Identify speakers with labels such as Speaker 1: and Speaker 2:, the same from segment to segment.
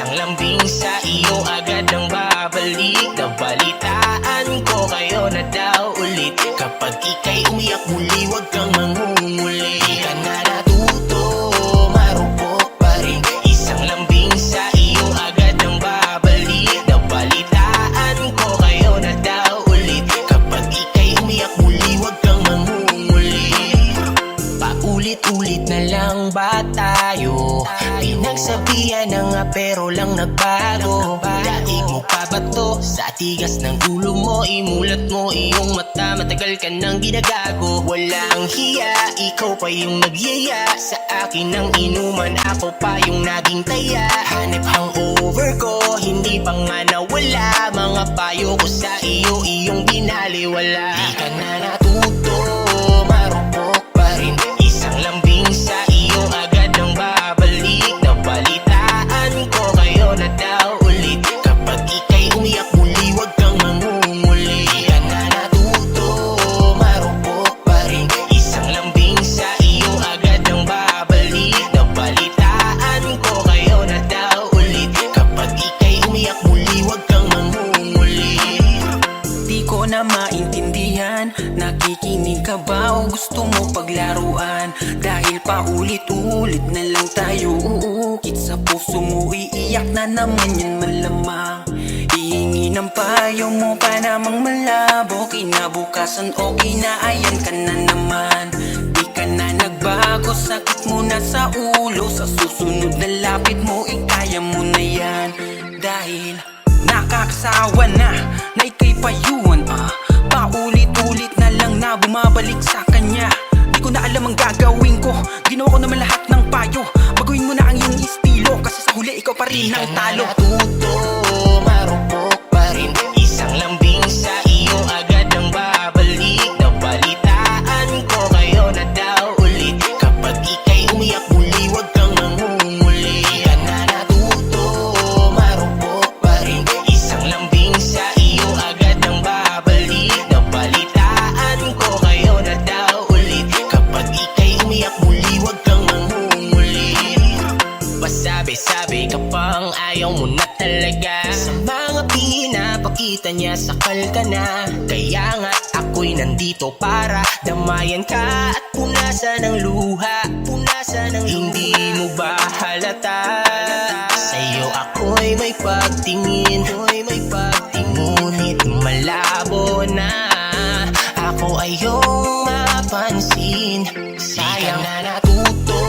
Speaker 1: Isang lambing sa iyo agad ang babalik. Nabalitaan ko kayo na daw ulit. Kapag ika'y umiyak muli, wag kang mangunguli. Di ka na natuto, marupok pa rin. Isang lambing sa iyo agad ang babalik. Nabalitaan ko kayo na daw ulit. Kapag ika'y umiyak muli, wag kang mangunguli. Paulit-ulit na lang ba tayo? Pinagsabihan na nga pero lang nagbago. Daig mo pa ba to? Sa tigas ng ulo mo, imulat mo iyong mata. Matagal ka nang ginagago. Walang hiya, ikaw pa yung nagyaya. Sa akin ang inuman, ako pa yung naging taya. Hanip hangover ko, hindi pa nga nawala. Mga payo ko sa iyo, iyong binaliwala. Di ka na natuto, marupok pa rin. Isang lambing sa iyo agad ang babalik. Nabalitaan ko kayo na daw ulit. Kapag ika'y umiyak muli, wag kang mangunguli. Di ka na natuto, marupok pa rin. Isang lambing sa iyo agad ang babalik. Nabalitaan ko kayo na daw ulit. Kapag ika'y umiyak muli, wag kang mangunguli.
Speaker 2: Di ko na maintindihan, nakikinig ka ba o gusto mo paglaruan? Dahil paulit-ulit na lang tayo uukit sa puso mo, iiyak na naman yan malamang. Hihingi ng payo mo pa namang malabo. Kinabukasan okay na, ayan ka na naman. Di ka na nagbago, sakit mo na sa ulo. Sa susunod na lapit mo, ikaya mo na yan. Dahil nakakasawa na ika'y payuhan. Paulit-ulit na lang na bumabalik sa kanya. Di ko na alam ang gagawin ko, ginawa ko naman lahat ng payo. Baguhin mo na ang iyong estilo, kasi sa huli ikaw pa rin ang talo.
Speaker 1: Di ka na natuto, marupok pa rin. Isang lambing sa iyo agad ang babalik. Nabalitaan ko kayo na daw ulit. Kapag ika'y umiyak muli, wag kang mangunguli. Di ka na natuto, marupok pa rin. Isang lambing sa iyo agad ang babalik. Nabalitaan ko kayo na daw ulit. Kapag ika'y umiyak muli, wag kang mangunguli. Pasabi-sabi ka pang ayaw mo na talaga. Sa mga pinapakita niya, sakal ka na. Kaya nga ako'y nandito para damayan ka at punasan ng luha. Punasan ng hindi mo ba halata? Sa'yo ako'y may pagtingin, ngunit malabo na. Ako ay iyong mapansin. Sayang na natuto,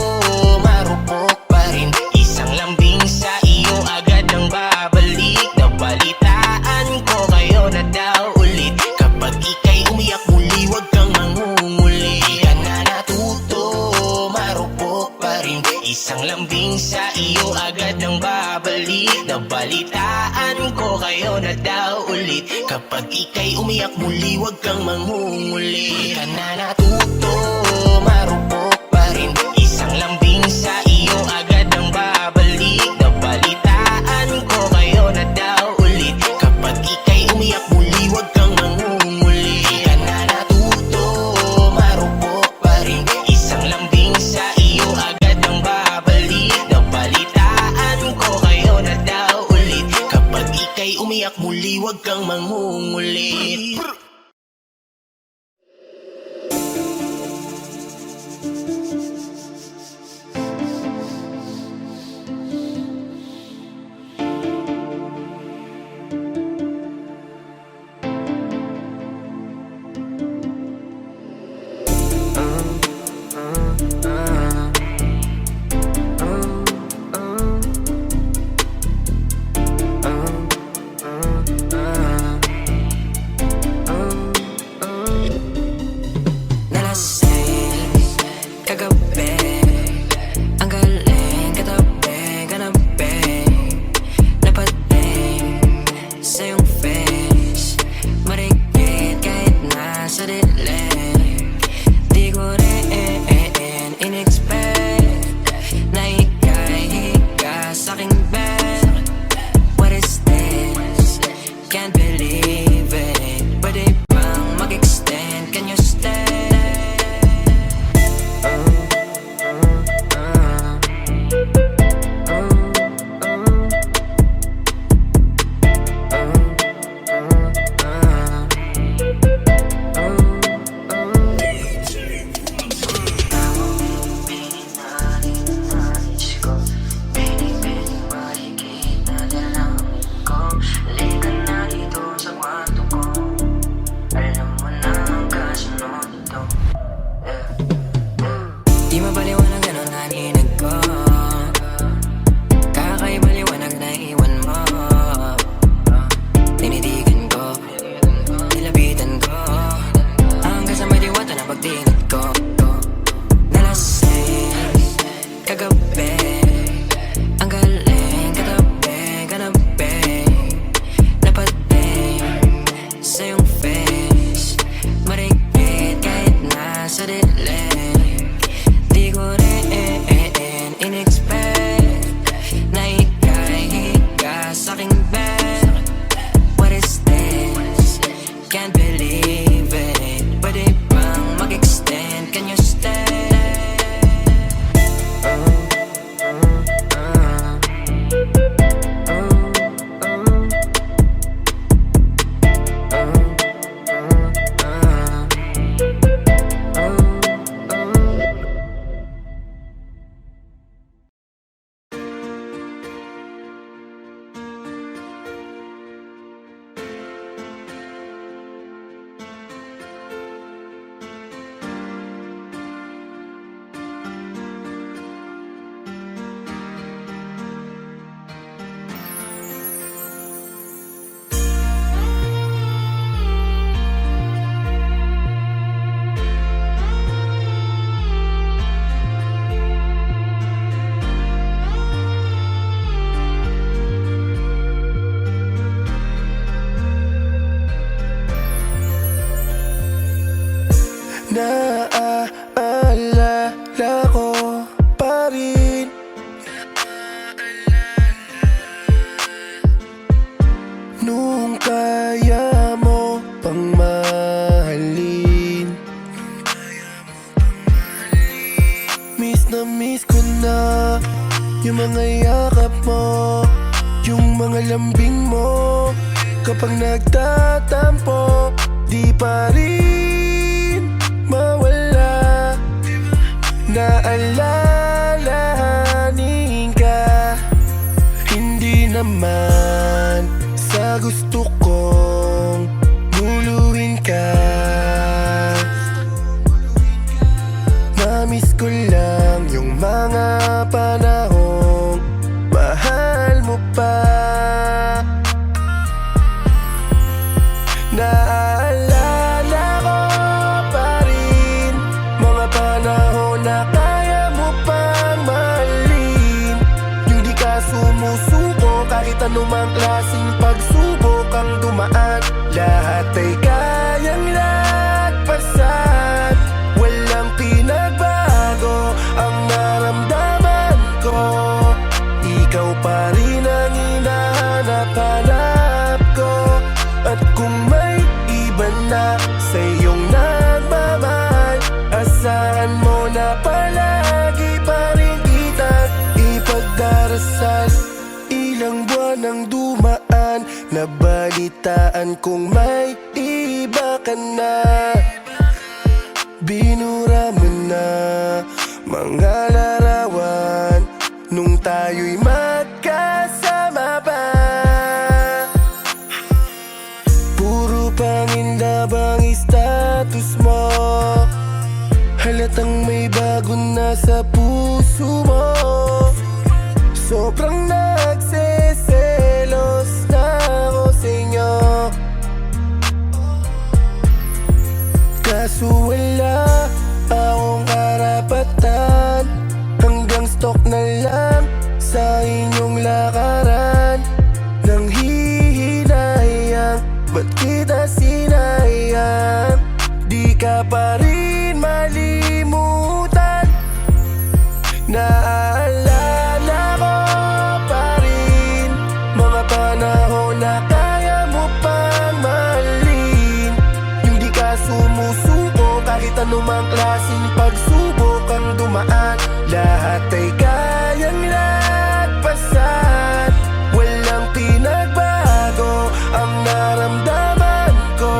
Speaker 1: marupok pa rin. Isang lambing sa iyo agad ang babalik. Nabalitaan ko kayo na daw ulit. Kapag ika'y umiyak muli, wag kang mangunguli. Di ka na natuto, marupok pa rin. Isang lambing sa iyo agad ang babalik. Nabalitaan ko kayo na daw ulit. Kapag ika'y umiyak muli, wag kang mangunguli. Di ka na natuto, marupok pa rin. Isang lambing sa iyo agad ang babalik. Nabalitaan ko kayo na daw ulit. Kapag ika'y umiyak muli, wag kang mangunguli. Di ka na natuto, marupok pa rin. Isang lambing sa iyo agad ang babalik. Nabalitaan ko kayo na daw ulit. Kapag ika'y umiyak muli, wag kang mangunguli.
Speaker 3: mga yakap mo, yung mga lambing mo. Kapag nagtatampo, di pa rin mawala. Naalalahanin ka, hindi naman sa gusto kong luluhin ka. Namiss ko lang yung mga panahong mahal mo pa. Naalala ko pa rin mga panahon na kaya mo pang mahalin. Yung di ka sumusuko kahit anumang klaseng pagsubok ang dumaan. Lahat ay kayang lagpasan, walang pinagbago ang naramdaman ko. Ikaw pa rin ang hinahanap-hanap ko. At kung may iba na sa iyong nagmamahal, asahan mo na palagi pa rin kitang ipagdarasal. Ilang buwan ang dumaan, nabalitaan kong may iba ka na. Binura mo na mga larawan nung tayo'y magkasama pa. Puro pangindabang status mo, halatang may bago na sa puso mo. Sobrang nagseselos na ako sa inyo, kaso wala akong karapatan. Hanggang stalk na lang sa inyong lakaran. Nang hihinayang, ba't kita sinayang? Di ka pa rin malimutan. Naalala ko pa rin mga panahon na kaya mo pang mahalin. Yung di ka sumusuko kahit anumang klaseng pagsubok ang dumaan. Lahat ay kayang lagpasan, walang pinagbago ang naramdaman ko.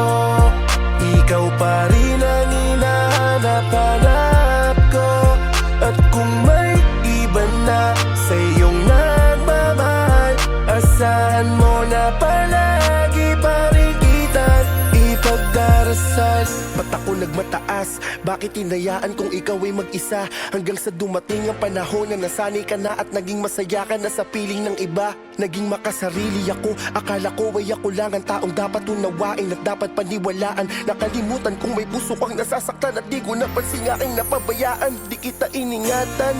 Speaker 3: Ikaw pa rin ang hinahanap-hanap ko. At kung may iba na sa iyong nagmamahal, asahan mo na palagi pa rin kitang ipagdarasal. Ba't ako nagmataas? Bakit hinayaan kung ikaw ay mag-isa? Hanggang sa dumating ang panahon na nasanay ka na at naging masaya ka na sa piling ng iba. Naging makasarili ako, akala ko ay ako lang ang taong dapat unawain at dapat paniwalaan. Nakalimutan kung may puso kang nasasaktan at di ko napansin aking napabayaan. Di kita iningatan,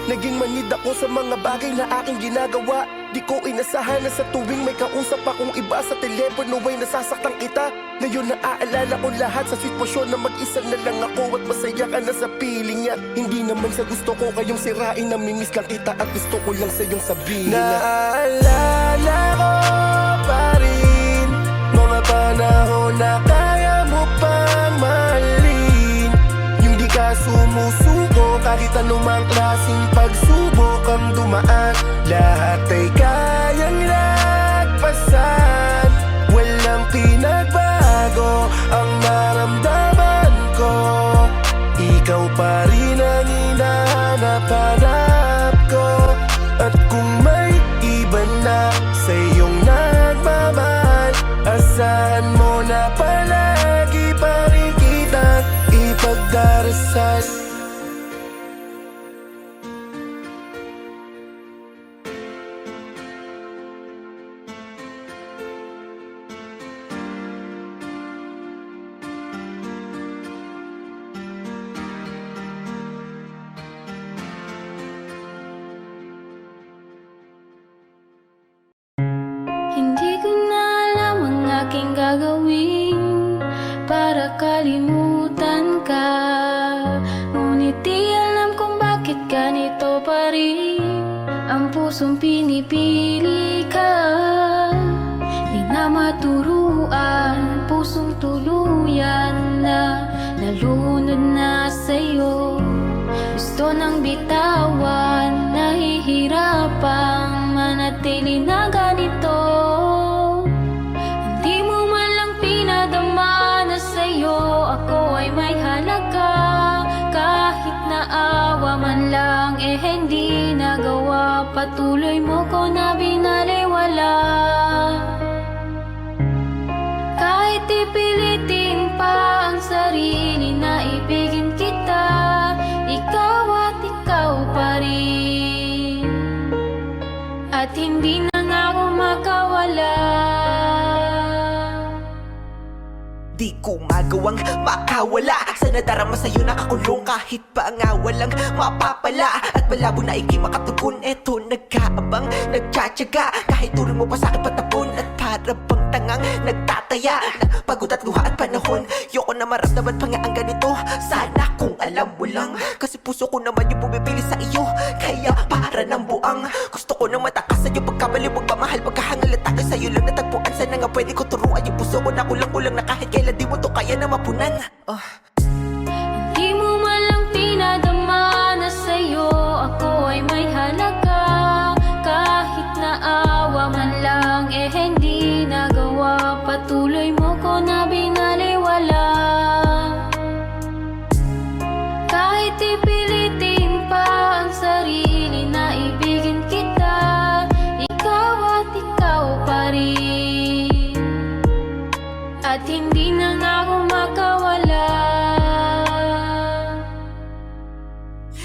Speaker 3: naging manid ako sa mga bagay na aking ginagawa. Di ko inasahan na sa tuwing may kausap akong iba sa telepono ay nasasaktan kita. Ngayon naaalala ko lahat sa sitwasyon na mag-isa na lang ako at masaya ka na sa piling niya. Hindi naman sa gusto ko kayong sirain, namimiss lang kita at gusto ko lang sa iyong sabihin. Naalala ko pa rin mga panahon na kaya mo pang mahalin. Yung di ka sumusuko kahit anumang klaseng pagsubok ang dumaan. Lahat ay kayang lagpasan, walang pinagbago ang naramdaman ko. Ikaw pa rin ang hinahanap-hanap ko. At kung may iba na sa iyong nagmamahal, asahan mo na palagi pa rin kitang ipagdarasal.
Speaker 4: Hindi ko na alam ang aking gagawin para kalimutan ka. Ngunit di alam kung bakit ganito pa rin ang pusong pinipili ka. Di na maturuan, pusong tuluyan na nalunod na sa'yo. Gusto nang bitawan, nahihirapan manatili na ganito. Hindi mo man lang pinadama na sa'yo ako ay may halaga. Kahit naawa man lang hindi nagawa. Patuloy mo ko na binaliwala. Kahit ipilitin pa ang sarili na ibigin kita, ikaw at ikaw pa rin, at hindi na nga ako makawala.
Speaker 3: Di ko magawang makawala sa nadarama sa'yo, nakakulong kahit pa nga walang mapapala. At malabo na ikay makatugon, eto nagkaabang, nagtsatsaga. Kahit turing mo pa sa'kin patapon, at para bang tangang nagtataya ng pagod at luha at panahon. Yoko na maramdaman pa nga ang ganito, sana kung alam mo lang. Kasi puso ko naman yung bumibili sa iyo, kaya para ng buang gusto ko na matakas sa'yo. Pagkamali, huwag mamahal, pagkahangal at tagay sa'yo lang natagpuan. Sana nga pwede ko turuan yung puso ko na kulang-kulang na kahit kailan di mo to kaya na mapunan.
Speaker 4: Di mo man lang pinadama na sa'yo ako ay may halaga. Kahit naawa man lang hindi nagawa. Patuloy mo ko na binaliwala. Kahit ipilitin pa ang sarili na ibigin kita, ikaw at ikaw pa rin, at hindi na nga ako makawala.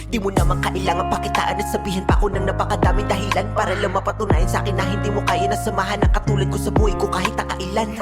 Speaker 3: Di mo naman kailangan pakitaan at sabihin pa ako ng napakadaming dahilan para lang mapatunayan sa akin na hindi mo kaya na samahan ang katulad ko sa buhay ko kahit nakailan.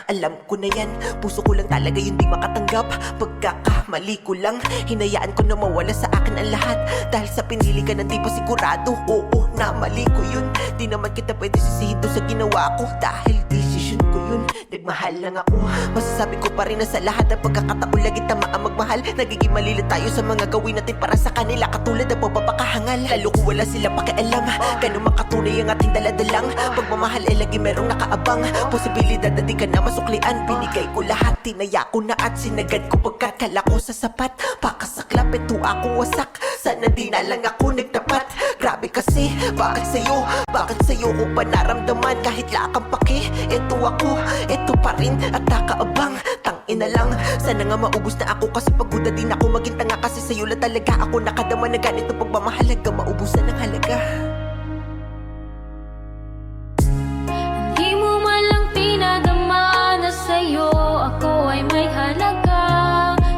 Speaker 3: Alam ko na yan, puso ko lang talaga yung di makatanggap. Pagkakamali ko lang, hinayaan ko na mawala sa akin ang lahat. Dahil sa pinili ka na di pa sigurado, oo na mali ko yun. Di naman kita pwede sisihin doon sa ginawa ko, dahil decision ko yun. Nagmahal lang ako, masasabi ko pa rin na sa lahat ng pagkakataon lagi tama ang magmahal. Nagiging malila tayo sa mga gawin natin para sa kanila, katulad ng pagpapakahangal. Lalo ko wala sila pakialam, ganun makatunay ang ating daladalang pagmamahal ay lagi merong nakaabang posibilidad na di ka na masuklian. Binigay ko lahat, tinaya ko na at sinagad ko pagkakala ko sa sapat. Pakasaklap, ito ako wasak, sana di na lang ako nagtapat. Grabe kasi, bakit sa'yo ko pa naramdaman kahit lakang paki. Ito ako, ito pa rin at nakaabang. Tangina lang, sana nga maubos na ako kasi pagod na din ako maging tanga. Kasi sa'yo lang talaga ako nakadama na ganito pagmamahalaga, maubusan ng halaga.
Speaker 4: Di mo man lang pinadama na sa'yo ako ay may halaga.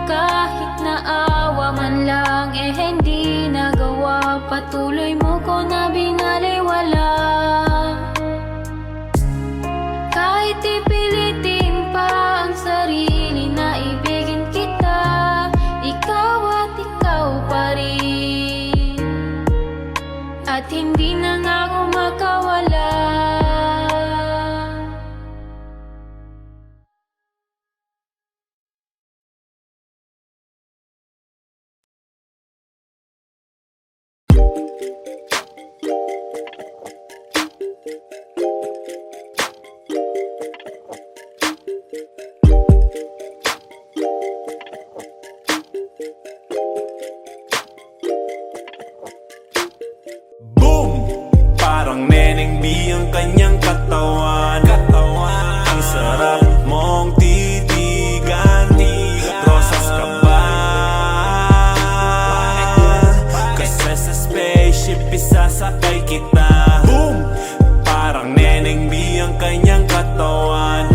Speaker 4: Kahit naawa man lang hindi nagawa. Patuloy mo ko na binaliwala. Kahit ipilitin pa ang sarili na ibigin kita, ikaw at ikaw pa rin, at hindi na nga ako makawala.
Speaker 5: Boom! Parang Neneng B ang kanyang katawan. Ang sarap mong titigan. Rosas ka ba? Kasi sa spaceship isasakay kita. Boom! Parang Neneng B ang kanyang katawan.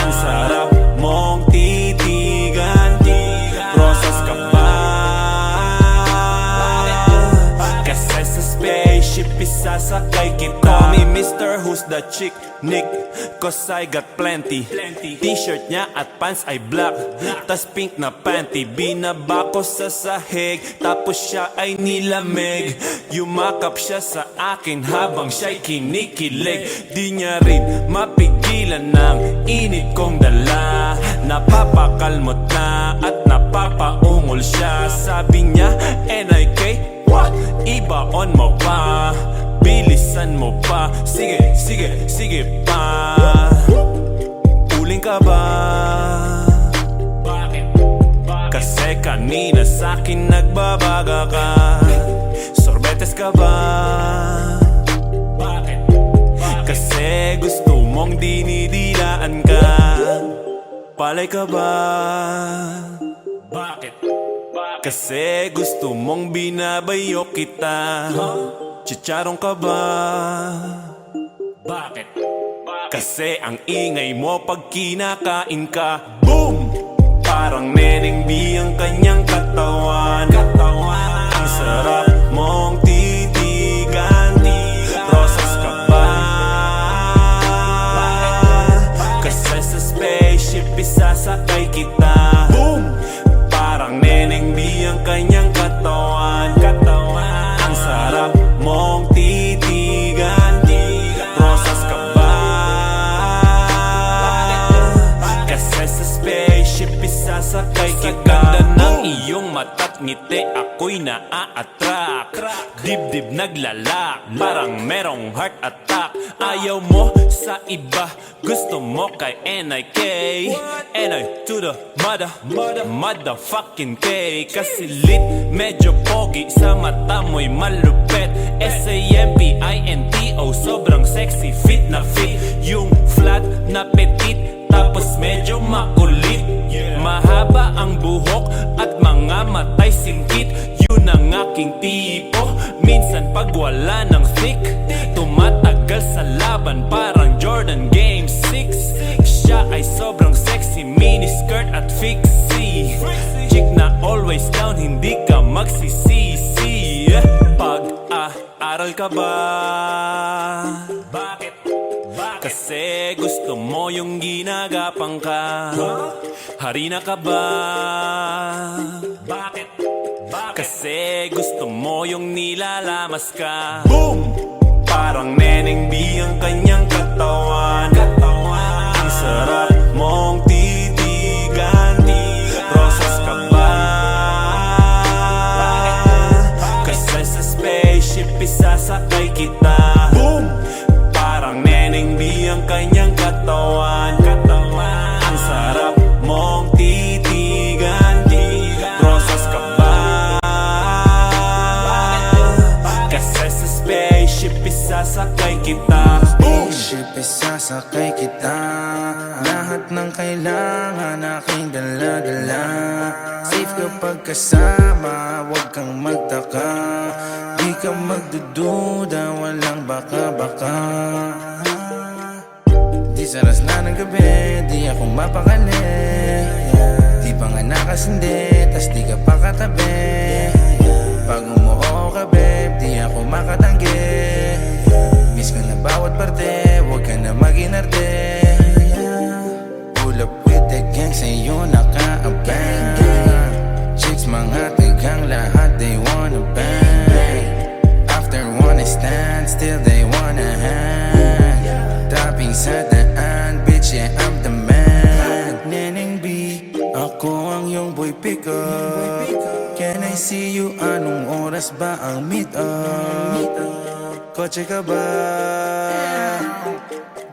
Speaker 5: Ang sarap mong titigan. Rosas ka ba? Kasi sa spaceship isasakay kita. Call me Mr. Who's the Chick Nick, cause I got plenty. T-shirt niya at pants ay black, tas pink na panty. Binaba ko sa sahig, tapos siya ay nilamig. Yumakap siya sa akin habang siya'y kinikilig. Di niya rin mapigilan ng init kong dala. Napapakalmot na at napapaungol siya. Sabi niya, NIK, what? Ibaon mo pa, bilisan mo pa. Sige, sige, sige pa. Uling ka ba? Kasi kanina sa'kin nagbabaga ka. Sorbetes ka ba? Malay ka ba? Bakit? Kasi gusto mong binabayo kita. Chicharong ka ba? Bakit? Kasi ang ingay mo pag kinakain ka. Boom! Parang Neneng B ang kanyang katawan. Ang sarap mong titigan. Rosas ka ba? Kasi sa spaceship isasakay kita. Boom! Parang Neneng B ang kanyang katawan. Ang sarap mong titigan. Rosas ka ba? Kasi sa spaceship isasakay kita. Ganda ng iyong mata't ngiti, ako'y naa-attract. Dibdib naglalak, parang merong heart attack. Ayaw mo sa iba, gusto mo kay NIK. NI to the motherfucking K. Kasi lit, medyo pogi, sa mata mo'y malupet. SAMPINTO, sobrang sexy, fit na fit. Yung flat na petit, tapos medyo makulit. Mahaba ang buhok at mga matay singkit. Yun ang aking tipo. Minsan pag wala ng thick, tumatagal sa laban parang Jordan Game 6. Siya ay sobrang sexy, mini skirt at fixie. Chick na always down, hindi ka magsisisi. Pag-aaral ka ba? Bakit? Kasi gusto mo yung ginagapang ka. Harina ka ba? Bakit? Kasi gusto mo yung nilalamas ka. Boom! Parang Neneng B ang kanyang katawan. Ang sarap mong titigan. Rosas ka ba? Kasi sa spaceship isasakay kita. Boom! Parang Neneng B ang kanyang katawan. Ang sarap mong titigan. Rosas ka ba? Kasi sa spaceship isasakay kita.
Speaker 2: Spaceship isasakay kita. Lahat ng kailangan aking dala-dala. Safe kapag kasama, huwag kang magtaka. Di ka magdududa, walang baka-baka. Di saras na ng gabi, di ako mapakali. Di pa nga nakasindi, tas di ka pa katabi. Pag umuho ka babe, di ako makatanggi. Miss ka na bawat parte, huwag ka na mag-inarte. Pull up with the gang, sa'yo naka-abang. Chicks mga tigang, lahat they wanna bang. After one stand, still they wanna hang. Topping sa daan, bitch yeah I'm the man. Neneng B, ako ang iyong boy pick up. Can I see you? Anong oras ba ang meet up? Kotse ka ba?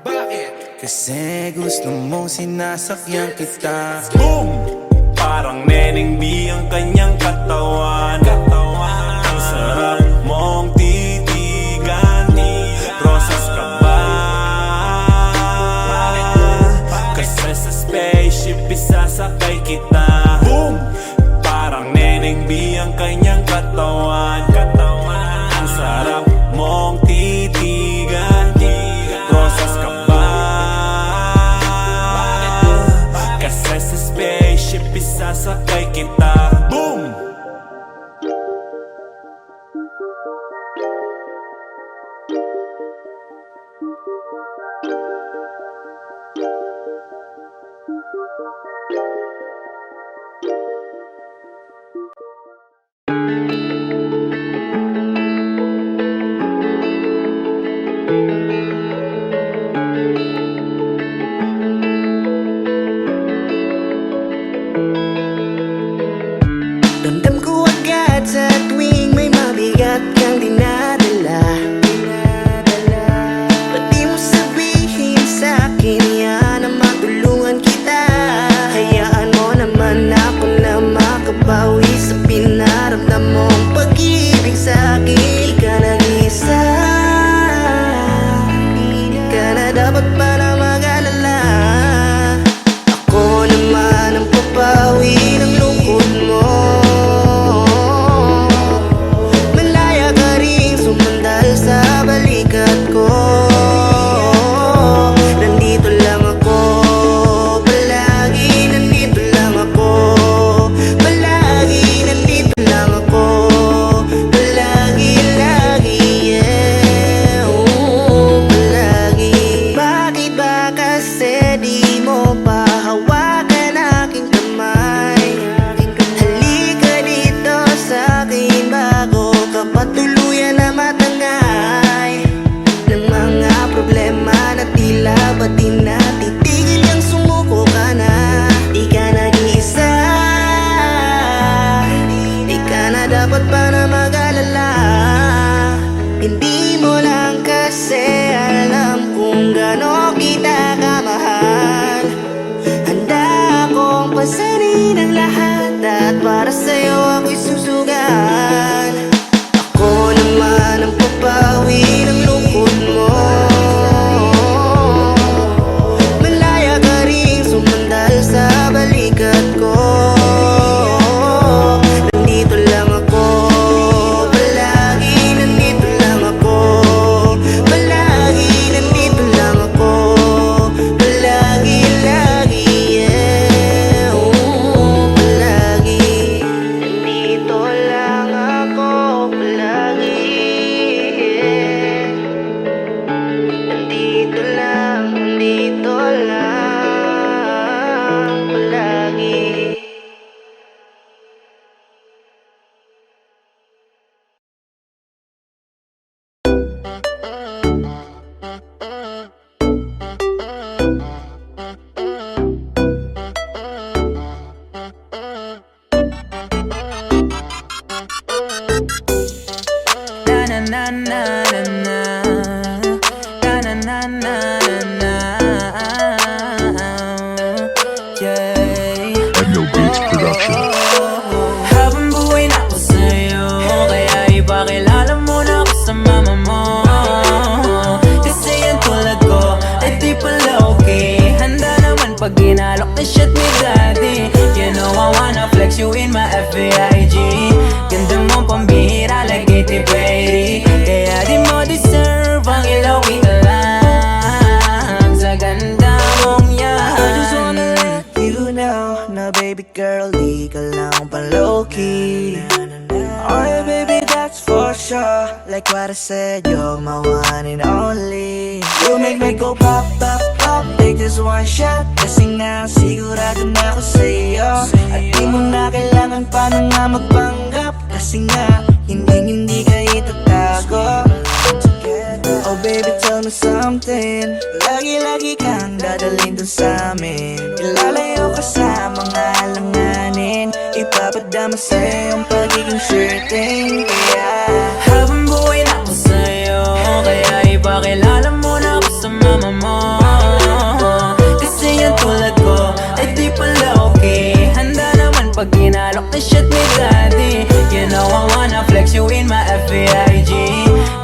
Speaker 2: Bakit? Kasi gusto mong sinasakyan kita.
Speaker 5: Boom! Parang Neneng B ang kanyang katawan. Ang sarap mong titigan. Rosas ka ba? Kasi sa spaceship isasakay kita. Boom! Parang Neneng B ang kanyang katawan. Ang sarap mong titigan. Rosas ka ba? Kasi sa spaceship isasakay kita. Boom!
Speaker 6: Ramdam ko agad sa tuwing may mabigat kang dinadala. Pati mo sabihin sa'kin yan na matulungan kita. Hayaan mo naman ako na makabawi sa pinaramdam mong pag-ibig sa'kin. Di ka nag-isa, di ka na dapat pa na mag-alala. Ako naman kasi alam kung gaano kita kamahal. Handa akong pasanin ang lahat at para sa'yo ako'y susugan. Ako naman ang papawi ng lungkot mo. Malaya ka rin sumandal sa balikat ko. Nandito lang ako, palagi nandito lang ako. Palagi nandito lang ako, palagi, lagi, yeah. Palagi nandito lang ako, palagi, yeah. Nandito lang, palagi.
Speaker 2: Na na na na na na. Na na na na na na. Yeah. Habang buhay na ako sa'yo, kaya ipakilala mo na ako sa mama mo. Kasi yan tulad ko, ay di pala okay. Handa naman pag ginalok na shit ni daddy. You know I wanna flex you in my FBIG. Ganda mo pambihira like Katy Perry. Kaya di mo deserve ang ilawi ka lang sa ganda mong yan.
Speaker 6: I just wanna let you know na baby girl, di ka lang pa low-key. Oh yeah baby, that's for sure. Like what I said, you're my one and only. You make me go pop, pop, pop. Take this one shot. Kasi nga sigurado na ako sa'yo. At di mo na kailangan pa na nga magpanggap. Kasi nga hindi ka itatago. Oh baby, tell me something. Lagi-lagi kang dadalhin dun sa amin. Ilalayo ka sa mga alanganin. Ipapadama sa'yo ang pagiging certain. Kaya
Speaker 2: habang buhay na ako sa'yo, kaya ipakilala mo na ako sa mama mo. Kasi yan tulad ko, ay di pala okay. Handa naman pag ginalok na shit ni daddy. You know I wanna flex you in my FBIG.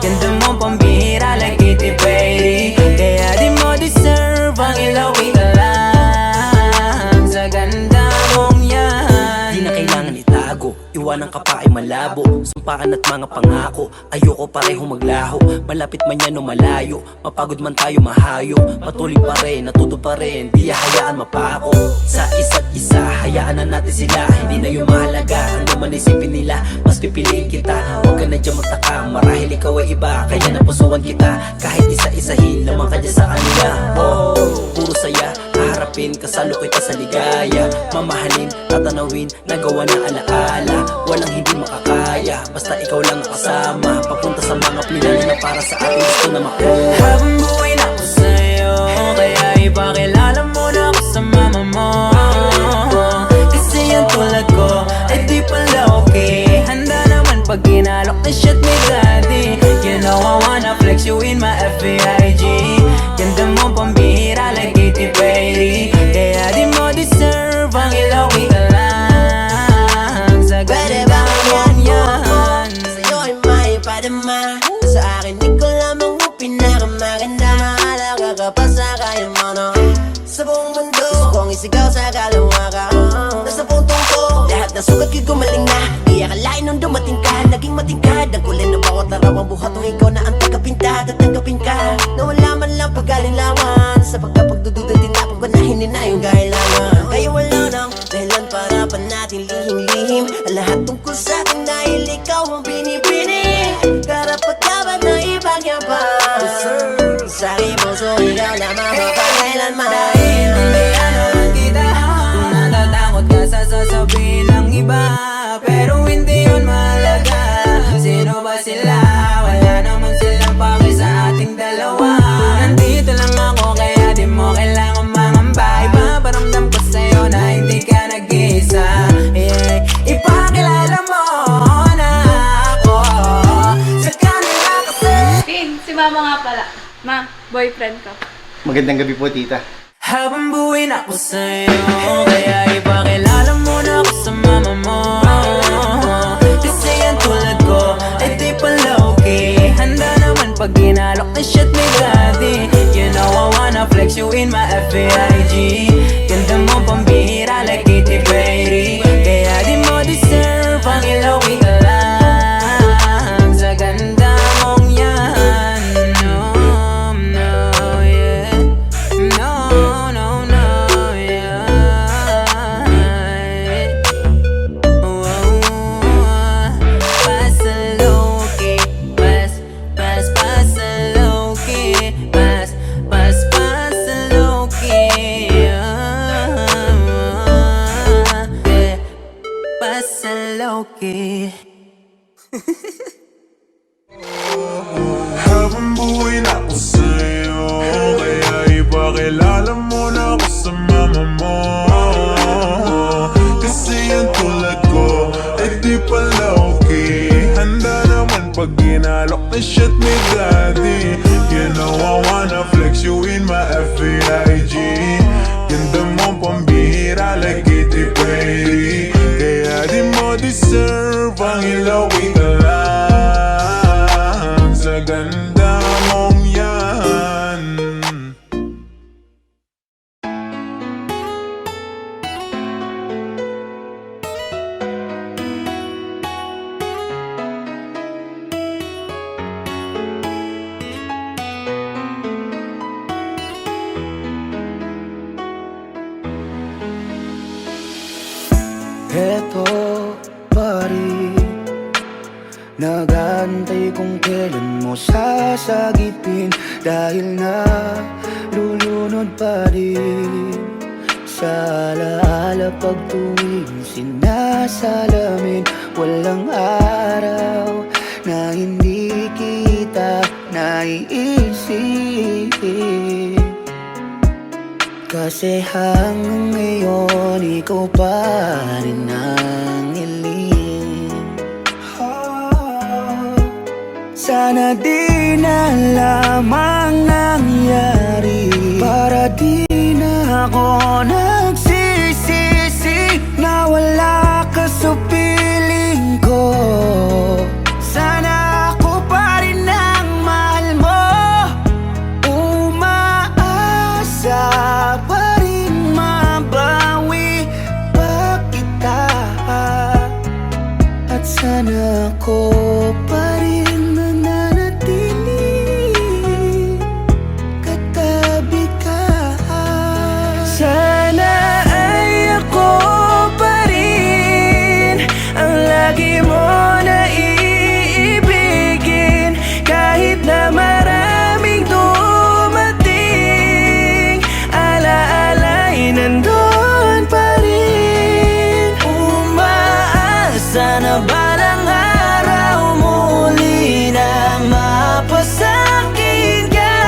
Speaker 2: Ganda mo pambihira like Katy Perry. Kaya di mo deserve ang ilawi ka lang sa ganda mong yan.
Speaker 7: Di na kailangan itago, iwanan ka pa ay malabo. Sumpaan at mga pangako, ayoko parehong maglaho. Malapit man yan o malayo, mapagod man tayo mahayo. Patuloy pa rin, natuto pa rin, di hayaan mapako. Sa isa't isa, hayaan na natin sila. Hindi na yung mahalaga, ano man isipin nila. Mas pipiliin kita, huwag ka na dyan magtaka. Marahil ikaw ay iba, kaya napusuan kita. Kahit isa-isahin, lamang ka dyan sa kanila. Oh, puro saya, haharapin, kasalo kita sa ligaya. Mamahalin, tatanawin, nagawa ng alaala. Walang hindi makakaya, basta ikaw lang ang kasama. Papunta sa mga pinali na para sa atin gusto na makuha.
Speaker 2: Habang buhay na ako sa'yo, kaya ipakilala mo na ako sa mama mo. Kasi yan tulad ko, ay di pala okay. Handa naman pag ginalok na shit ni daddy. You know I wanna flex you in my FBIG. Ganda mo pambihira like Katy Perry. Kaya di mo deserve ang ilawi ka lang sa ganda mong yan.
Speaker 6: sa'yo ay may padama. Sa akin ikaw lamang ang pinakamaganda. Mahalaga ka pa sa kaya mo, no? Sa buong mundo gusto kong isigaw sa kalawa ka. Nasa puntong ko, lahat ng sugat ko'y gumaling na. Di akalain nung dumating ka, naging matingkad. Ang kulay ng bawat araw ang buhat nung ikaw na ang tagapinta. Tatanggapin ka, na wala man lang pag-alinlangan. Sa pagkapagdududa, tinapon ko na hindi na yung kailangan. Kaya wala nang dahilan para pa natin lihim-lihim. Ang lahat tungkol sa akin dahil ikaw ang binibini. Karapat-dapat na ipagyabang. Sa aking puso, ikaw lamang mapagkailanman.
Speaker 2: Naiintindihan naman kita kung natatakot ka sa sasabihin ng iba. Pero hindi yun mahalaga. Sino ba sila? Wala naman sila
Speaker 8: Kasama nga pala. Ma, boyfriend ko.
Speaker 9: Magandang gabi po, tita.
Speaker 2: Habang buuin ako sa'yo, kaya ipakilala mo na ako sa mama mo. Kasi ang tulad ko ay di pala okay. Handa naman pag ginalok na shit ni daddy. You know I wanna flex you in my FAIG. Ganda mo pambihira like Katy Perry. Kaya di mo deserve ang ilawi ka lang sa ganda mong yan. No, no, yeah. No, no, no, yeah. Pasa low-key, pasa low-key, pasa low-key, pasa low-key.
Speaker 5: Habang buhay na ako sa'yo, kaya ipakilala mo na ako sa mama mo. Kasi ang tulad ko ay di pala okay. Handa naman pag ginalok na shit ni daddy. You know I wanna flex you in my FAIG. Ganda mo pambihira like Katy Perry. Kaya di mo deserve ang ilawi ka lang sa ganda mong yan.
Speaker 3: Eto pa rin, nag-aantay kung kailan mo sasagipin. Dahil na lulunod pa rin sa alaala pag tuwing sinasalamin. Walang araw na hindi kita naiisip. Kasi hanggang ngayon ikaw pa rin ang hiling. Sana di na lamang nangyari, para di na ako nagsisisi na wala ka sa piling ko. Sana ako pa rin ang mahal mo, umaasa pa rin mabawi pa kita. At sana ako pa rin nananatili katabi ka. Sana ay ako pa rin ang lagi mo na iibigin. Kahit na maraming dumating, alaala'y nandun pa rin. Umaasa na balang araw muli na mapasakin ka.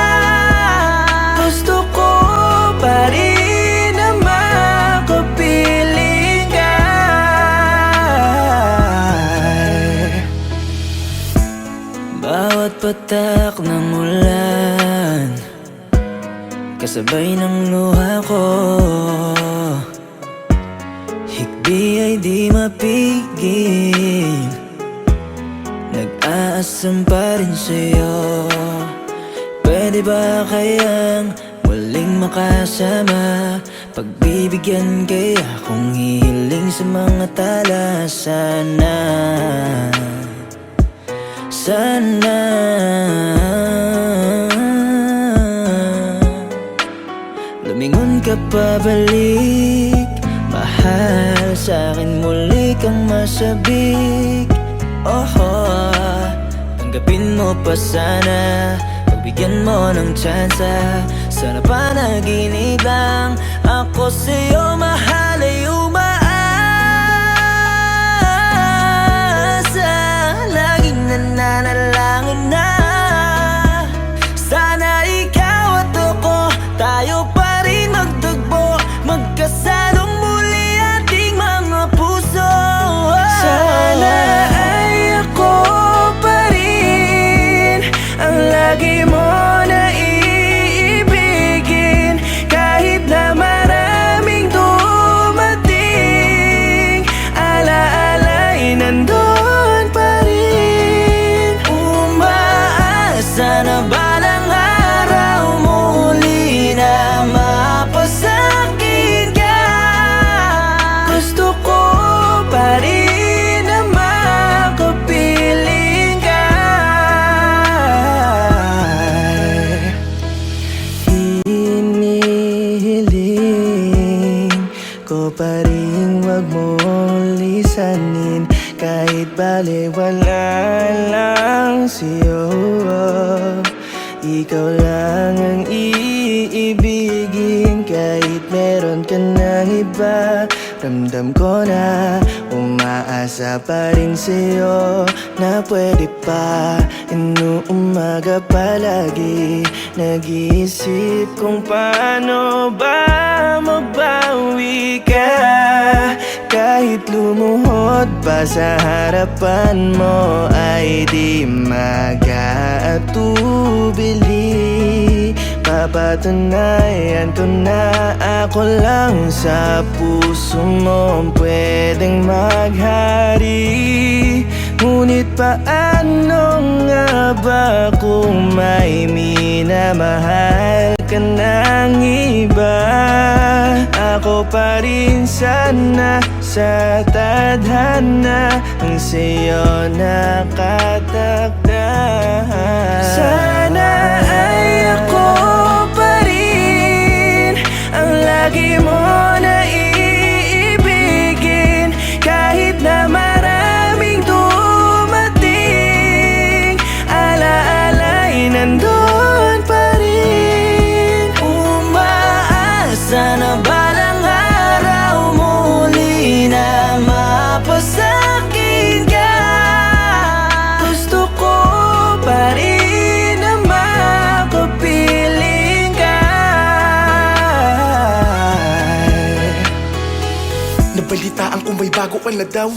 Speaker 3: Gusto ko pa rin na makapiling ka. Bawat patak ng ulan, kasabay ng luha ko. Hikbi ay di mapigil, nag-aasam pa rin sa'yo. Pwede ba kayang muling makasama? Pagbibigyan kaya kung hihiling sa mga tala. Sana, sana lumingon ka pabalik, mahal sa'kin muli kang masabik. Tanggapin mo pa sana, pagbigyan mo ng tsansa. Sana panaginip lang ako sa'yo, mahal ay umaasa. Laging nananalangin na sana ikaw at ako, tayo pa rin magtagpo, magkasalong muli ating mga puso. Sana ay ako pa rin ang lagi mo ikaw lang ang iibigin. Kahit meron ka ng iba, ramdam ko na umaasa pa rin sa'yo na pwede pa. Inuumaga palagi, nag-iisip kung paano ba mabawi ka. Kahit lumuhod pa sa harapan mo ay di mag-aatubili. Papatunayan ko na ako lang sa puso mo pwedeng maghari. Ngunit paano nga ba kung may minamahal ka ng iba? Ako pa rin sana sa tadhana ang sa'yo nakatakda. Sana ay ako pa rin ang lagi mo na iibigin. Kahit na maraming dumating, alaala'y nandun pa rin. Umaasa na balang araw muli na mapasakin ka. Gusto ko pa rin na makapiling ka.
Speaker 9: Nabalitaan kung may bago ka na daw.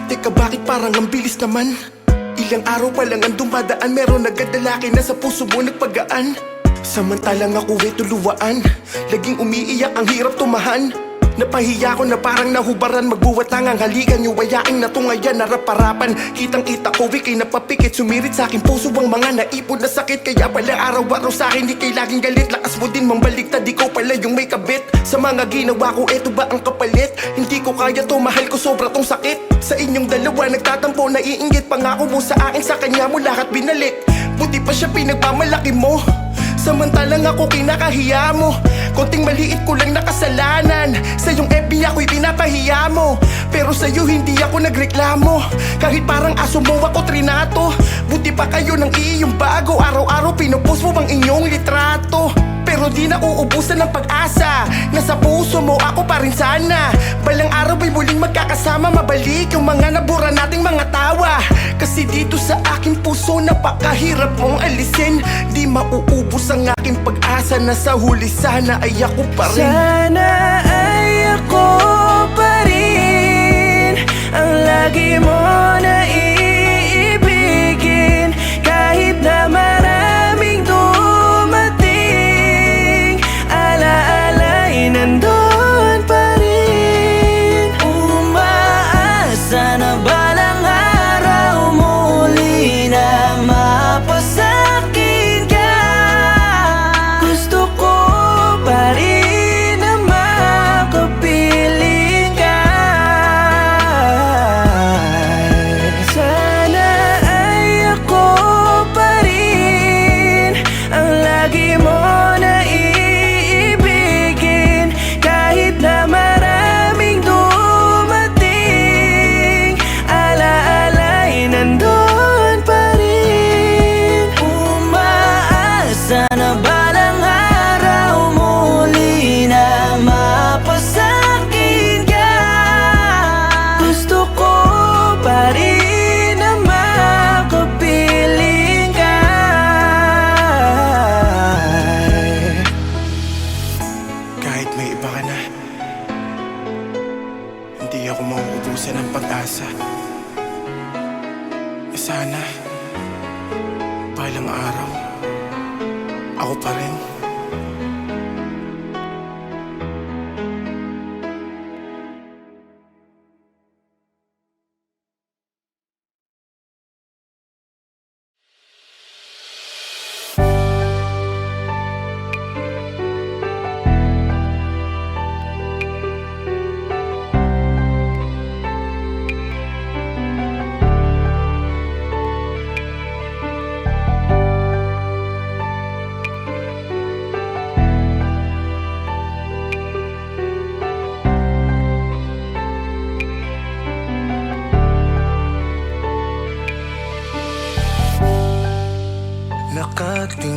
Speaker 9: Teka, bakit parang ang bilis naman? Ilang araw pa lang ang dumadaan, meron agad lalaki na sa puso mo nagpagaan. Samantalang ako tuluwaan, laging umiiyak, ang hirap tumahan. Napahiya ko na parang nahubaran, magbuwatang ang halikan nyo, wayaing natungayan, narap-parapan. Kitang-kita ko, ikay napapikit, sumirit sa aking puso ang mga naipon na sakit. Kaya pala araw-araw sa akin, di kay laging galit. Lakas mo din mambaligtad, di ko pala yung may kabit. Sa mga ginawa ko, eto ba ang kapalit? Hindi ko kaya to, mahal ko, sobra tong sakit. Sa inyong dalawa, nagtatampo, naiinggit. Pangako mo sa akin, sa kanya mo lahat binalik. Buti pa siya pinagmamalaki mo, samantalang ako kinakahiya mo. Konting maliit ko lang nakasalanan, sa iyong FB ako'y pinapahiya mo. Pero sa'yo hindi ako nagreklamo, kahit parang aso mo ako trinato. Buti pa kayo ng iyong bago, araw-araw pinupost mo ang inyong litrato. Pero di na uubusan ng pag-asa, nasa puso mo ako pa rin sana. Balang araw ay muling magkakasama, mabalik yung mga nabura nating mga tawa. Kasi dito sa aking puso napakahirap mong alisin. Di mauubos ang aking pag-asa, na sa huli sana ay ako pa rin.
Speaker 3: Sana ay ako pa rin ang lagi mo na iibigin. Kahit na maraming dumating, alaala'y nandun pa rin. Umaasa na balang araw muli na mapasakin ka. Gusto ko pa rin na makapiling ka. Sana ay ako pa rin ang lagi mo na iibigin. Kahit na maraming dumating, alaala'y nandun pa rin. Umaasa na balang araw muli na mapasakin ka. Gusto ko pa rin na makapiling ka.
Speaker 9: Kahit may iba ka na, hindi ako mauubusan ng pag-asa. Sana balang araw ako pa rin.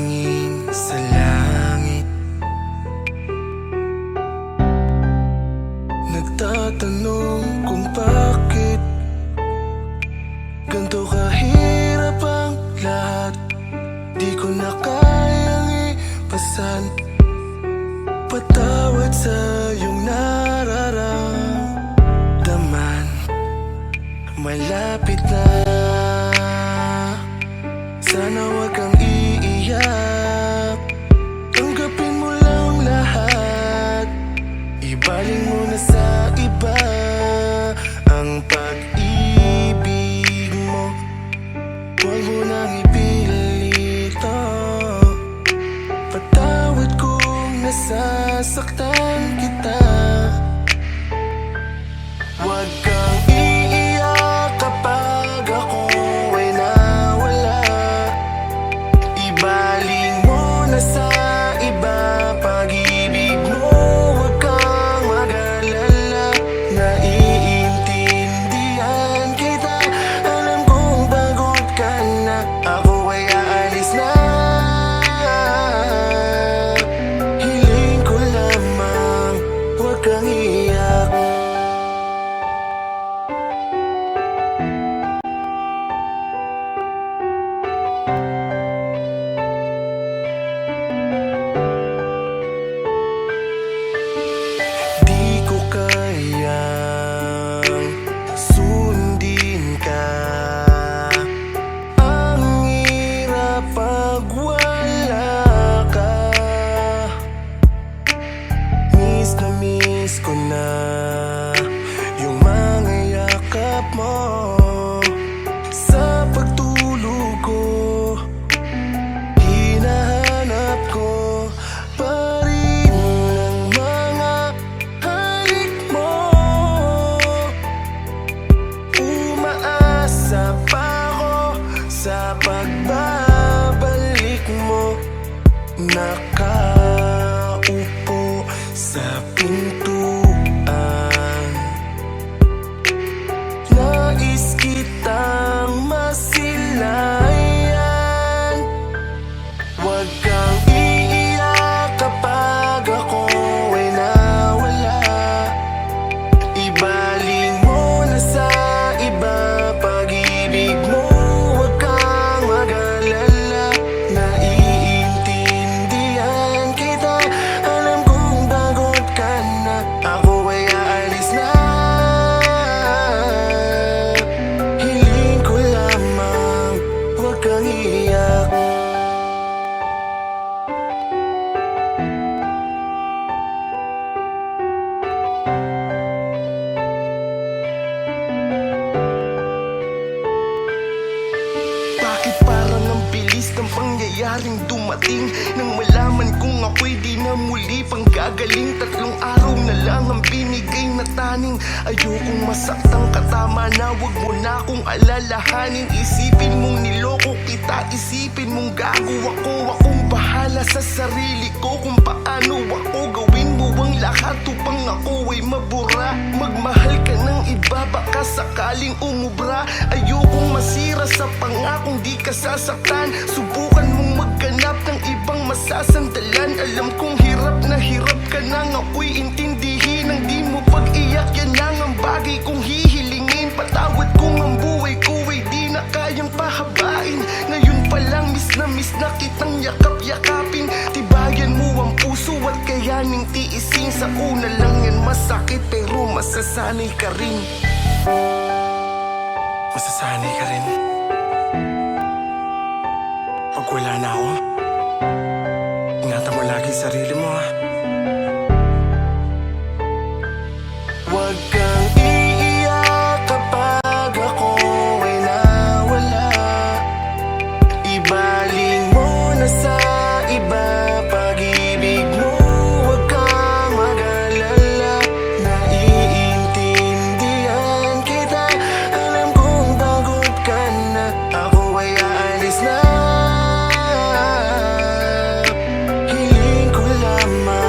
Speaker 3: tumingin sa langit, nagtatanong kung bakit ganito kahirap ang lahat. Di ko na kayang ipasan, patawad sa iyong nararamdaman. Malapit na, sana wag kang iiyak. Tanggapin mo lang lahat, ibaling mo na sa iba ang pag-ibig mo. Huwag mo nang ipilito, patawad kung nasasaktan kita. Huwag kang iiyak kapag ako ay nawala, ibaling mo na sa iba pag-ibig mo. Huwag kang mag-alala, naiintindihan kita. Alam kong pagod ka na, ako ay aalis na. Hiling ko lamang, huwag kang iiyak. Di ko kayang sundin ka, ang hirap pag wala ka. Miss ko na yung mga yakap mo sa pagtulog ko. Hinahanap ko pa rin ang mga halik mo. Umaasa pa ako sa pagbabalik mo. Nakaupo sa pintuan, nais kitang masilayan. Huwag kang iiyak kapag ako ay nawala, ibaling mo na sa iba pag-ibig mo. Huwag kang mag-alala, naiintindihan kita. Alam kong pagod ka na, ako ay aalis na. Hiling ko lamang, huwag kang iiyak. Bakit parang ang bilis ng pangyayaring dumating, nang malaman kong ako'y di na muli pang gagaling. 3 araw na lang ang binigay na taning. Ayokong masaktan ka, tama na, wag mo na akong alalahanin. Isipin mong niloko kita, isipin mong gago ako. Akong bahala sa sarili ko kung paano ako gawin mo ang lahat upang ako ay mabura. Magmahal ka ng iba, baka sakaling umubra. Ayokong masira sa pangakong di ka sasaktan. Subukan mong magganap ng ibang masasandalan. Alam kong hirap ka nang ako'y intindihin. Ang di mo pag-iyak, yan lang ang bagay kong hihilingin. Patawad kung ang buhay ko ay di na kayang pahabain. Ngayon pa lang miss na kitang yakap-yakapin. Tibayan mo ang puso at kayaning tiisin. Sa una lang yan masakit, pero masasanay ka rin. Masasanay ka rin pag wala na ako. Ingatan mo lagi sarili mo, ha. Huwag kang iiyak kapag ako ay nawala, ibaling mo na sa iba pag-ibig mo. Huwag kang mag-alala, naiintindihan kita. Alam kong pagod ka na, ako ay aalis na. Hiling ko lamang,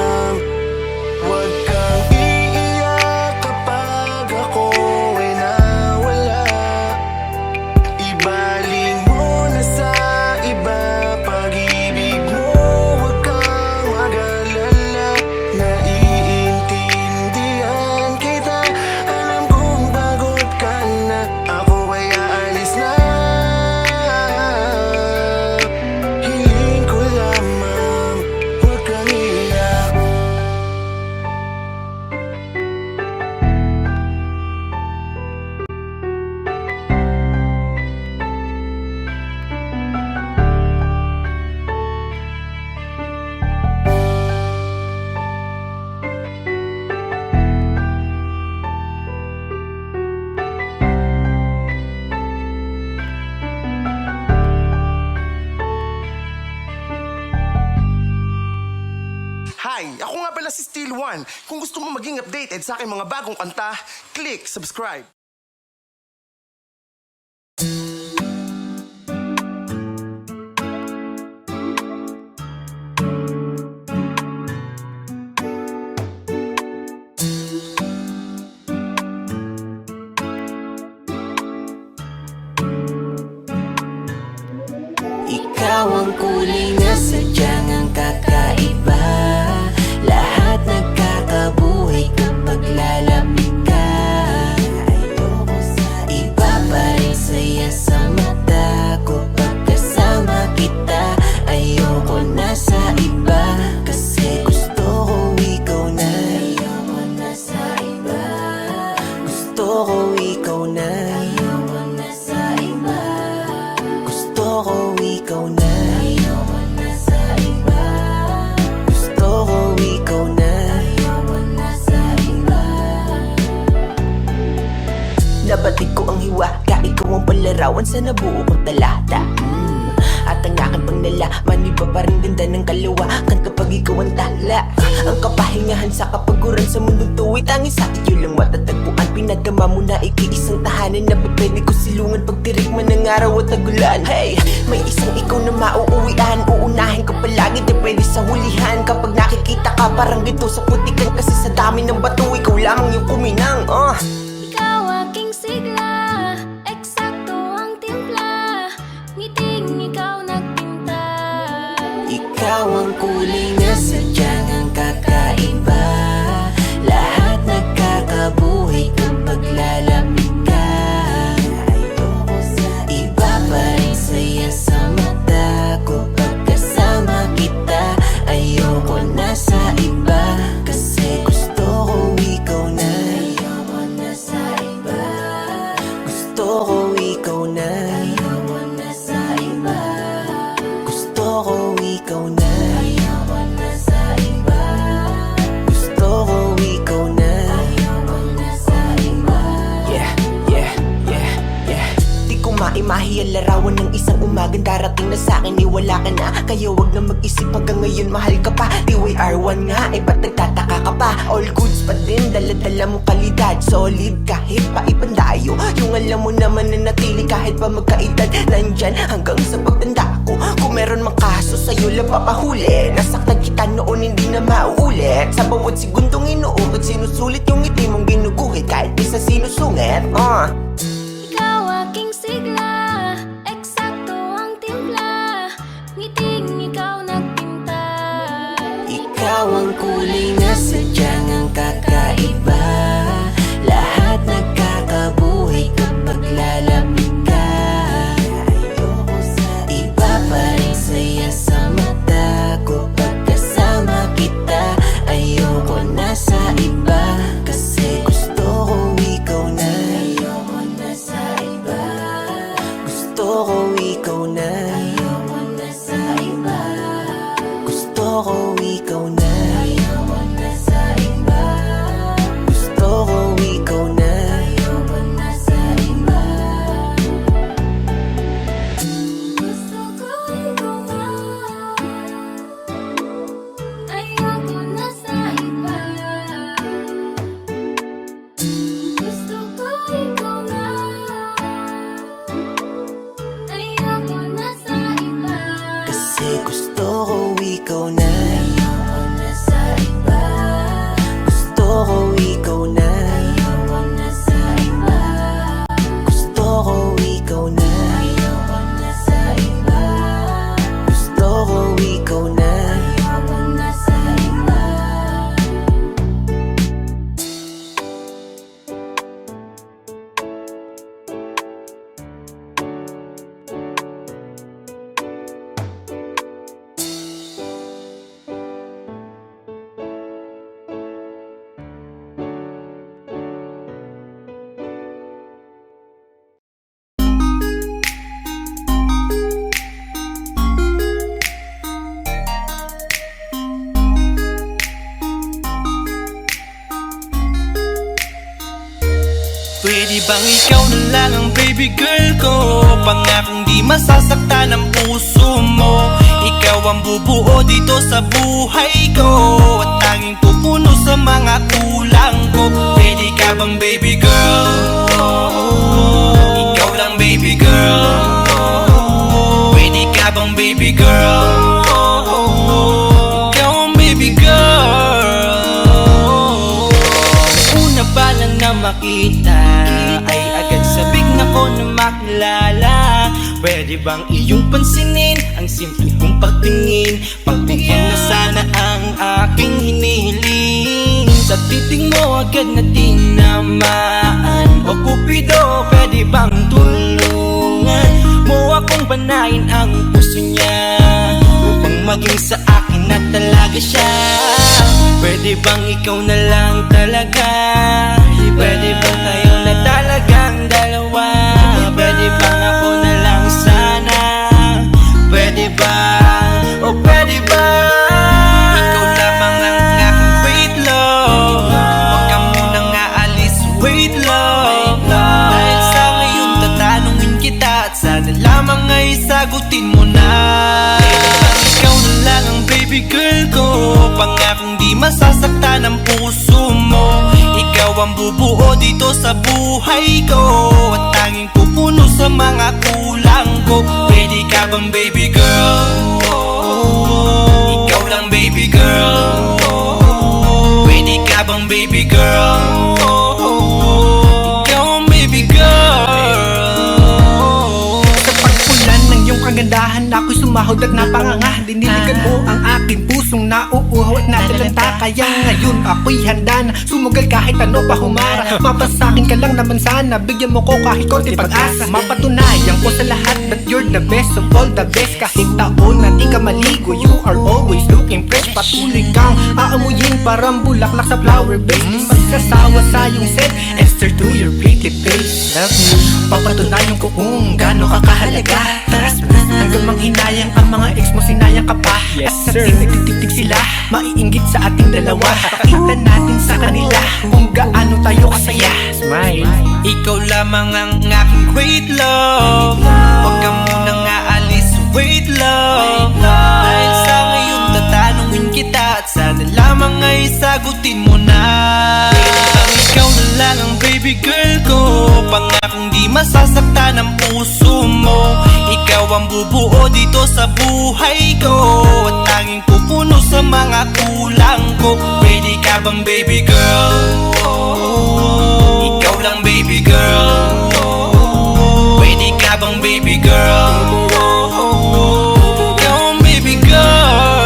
Speaker 9: Hi! Ako nga pala si Steel One. Kung gusto mo maging updated sa aking mga bagong kanta, click subscribe.
Speaker 2: Ikaw ang kulay na sadyang ang kakaiba. Lahat nagkakabuhay kapag lalapit ka. Ayoko sa iba pa rin saya sa mata ko. Pagkasama kita, ayoko na sa iba. Kasi gusto ko ikaw na. Ayoko na sa iba. Gusto ko ikaw na. Ayoko na sa iba. Gusto ko ikaw na. Ayoko na sa iba. Gusto ko ikaw na. Ayoko na sa iba. Nabatid ko ang hiwa, ikaw ang palarawan sa nabuo kong talata. At ang aking panglalaman, iba pa rin ganda ng kalawakan kapag ikaw ang tala. Ang kapahingahan sa kapaguran sa mundong tuwi, tanging sa iyo lang matatagpuan. Pinagkama mo na ikiisang tahanan na pwede ko silungan pagtirik man ng araw at tagulan. Hey, may isang ikaw na mauuwian, uunahin ka palagi, di pwede sa hulihan. Kapag nakikita ka parang dito sa putikan, kasi sa dami ng bato ikaw lamang yung kuminang.
Speaker 4: Ikaw aking sigla, eksakto ang timpla, ngiting ikaw nagpinta.
Speaker 2: Ikaw ang kulay na sadyang ang kakaiba. Lahat nagkakabuhay kapag lalapit ka. Ayoko sa iba pa rin saya sa mata ko. Pagkasama kita, ayoko na sa iba. Kasi gusto ko ikaw na. Ayoko na sa iba. Gusto ko ikaw na. Ayoko na sa iba. Gusto ko ikaw na. Ayoko na sa iba. Gusto ko ikaw na. Ayoko na sa iba. Yeah, yeah, yeah, yeah. Di ko maimahi ang larawan ng isang umagang darating na sa'kin, wala ka na. Kaya wag na mag-isip hanggang ngayon mahal ka pa. DYR1 nga, ba't nagtataka ka pa? All goods pa din, dala-dala mo kalidad. Solid kahit pa ipandayo. Yung alam mo naman na natili kahit pa magkaedad. Nandyan hanggang sa pagtanda ko. Kung meron mang kaso sa'yo lang papahuli. Nasaktan kita noon hindi na mauulit. Sa bawat segundong inuukit, sinusulit yung ngiti mong ginuguhit kahit di sa sinusungit.
Speaker 4: Ikaw aking sigla, eksakto ang timpla, ngiting ikaw nagpinta.
Speaker 2: Ikaw ang kulay na sadyang ang kakaiba. Lahat nagkakabuhay kapag lalapit ka. Ayoko sa iba pa rin saya sa mata ko. Pagkasama kita, ayoko na sa iba. Kasi gusto ko ikaw na. Ayoko na sa iba. Gusto ko ikaw na. Ayoko na sa iba. Gusto ko ikaw na. Ayoko na sa iba. Gusto ko ikaw na. Ayoko na sa iba.
Speaker 4: Gusto ko ikaw na. Ayoko na sa iba. Gusto ko ikaw na. Ayoko na sa iba.
Speaker 2: Kasi gusto ko ikaw na.
Speaker 4: Ayoko na sa iba.
Speaker 2: Gusto ko ikaw na.
Speaker 4: Ayoko na sa iba.
Speaker 2: Gusto ko ikaw na.
Speaker 4: Ayoko na sa iba.
Speaker 2: Gusto ko ikaw na.
Speaker 4: Ayoko na sa iba.
Speaker 10: Pwede bang ikaw na lang ang baby girl ko? Pangakong di masasaktan ang puso mo. Ikaw ang bubuo dito sa buhay ko at tanging pupuno sa mga kulang ko. Pwede ka bang baby girl? Ikaw lang baby girl. Pwede ka bang baby girl? Ikaw ang baby girl. Una pa lang na makita ay agad sabik na ko na makilala. Pwede bang iyong pansinin ang simple kong pagtingin? Pagbigyan na sana ang aking hinihiling. Sa titing mo agad na tinamaan. O Cupido, pwede bang tulungan mo akong banayin ang puso niya upang maging sa akin na talaga siya? Pwede bang ikaw na lang talaga? Pwede bang tayo na talagang dalawa? Pwede bang ako na lang sana? Pwede ba? O pwede ba? Ikaw lamang ang aking wait love. Huwag ka munang aalis, wait love. Dahil sa ngayon tatanungin kita at sana lamang ay sagutin mo na. Ikaw na lang ang baby girl ko, pangakong di masasaktan ang puso mo. Ikaw ang bubuo dito sa buhay ko at tanging pupuno sa mga kulang ko. Pwede ka bang baby girl? Ikaw lang baby girl. Pwede ka bang baby girl? Ikaw ang baby girl.
Speaker 11: Sa pagpulan ng iyong kagandahan, ako'y sumahod at napanganga. Diniligan mo ang aking pusong nauuhaw at natalanta. Kaya ngayon ako'y handa na sumugal kahit ano pa humara. Mapasakin ka lang naman sana, bigyan mo ko kahit konti pag-asa. Mapatunayan ko sa lahat that you're the best of all the best. Kahit taon na di ka maligo, you are always looking fresh. Patuloy kang aamuyin parang bulaklak sa flower base. Di magsasawa sa iyong scent and stir to your pretty face. Love me, papatunayan ko kung gaano ka kahalaga. Taras hanggang manghinayang ang mga ex mo, sinayang ka pa. Yes sir, nagtitig sila, maiinggit sa ating dalawa. Pakita natin sa kanila kung gaano tayo kasaya. Smile.
Speaker 10: Ikaw lamang ang aking great love. Huwag ka munang aalis, wait love. Dahil sa ngayon tatanungin kita at sana lamang ay sagutin mo na. Ikaw na lang ang baby girl ko, pangakong di masasaktan ang puso mo. Ikaw ang bubuo dito sa buhay ko at tanging pupuno sa mga kulang ko. Pwede ka bang baby girl? Ikaw lang baby girl. Pwede ka bang baby girl? Ikaw ang baby girl.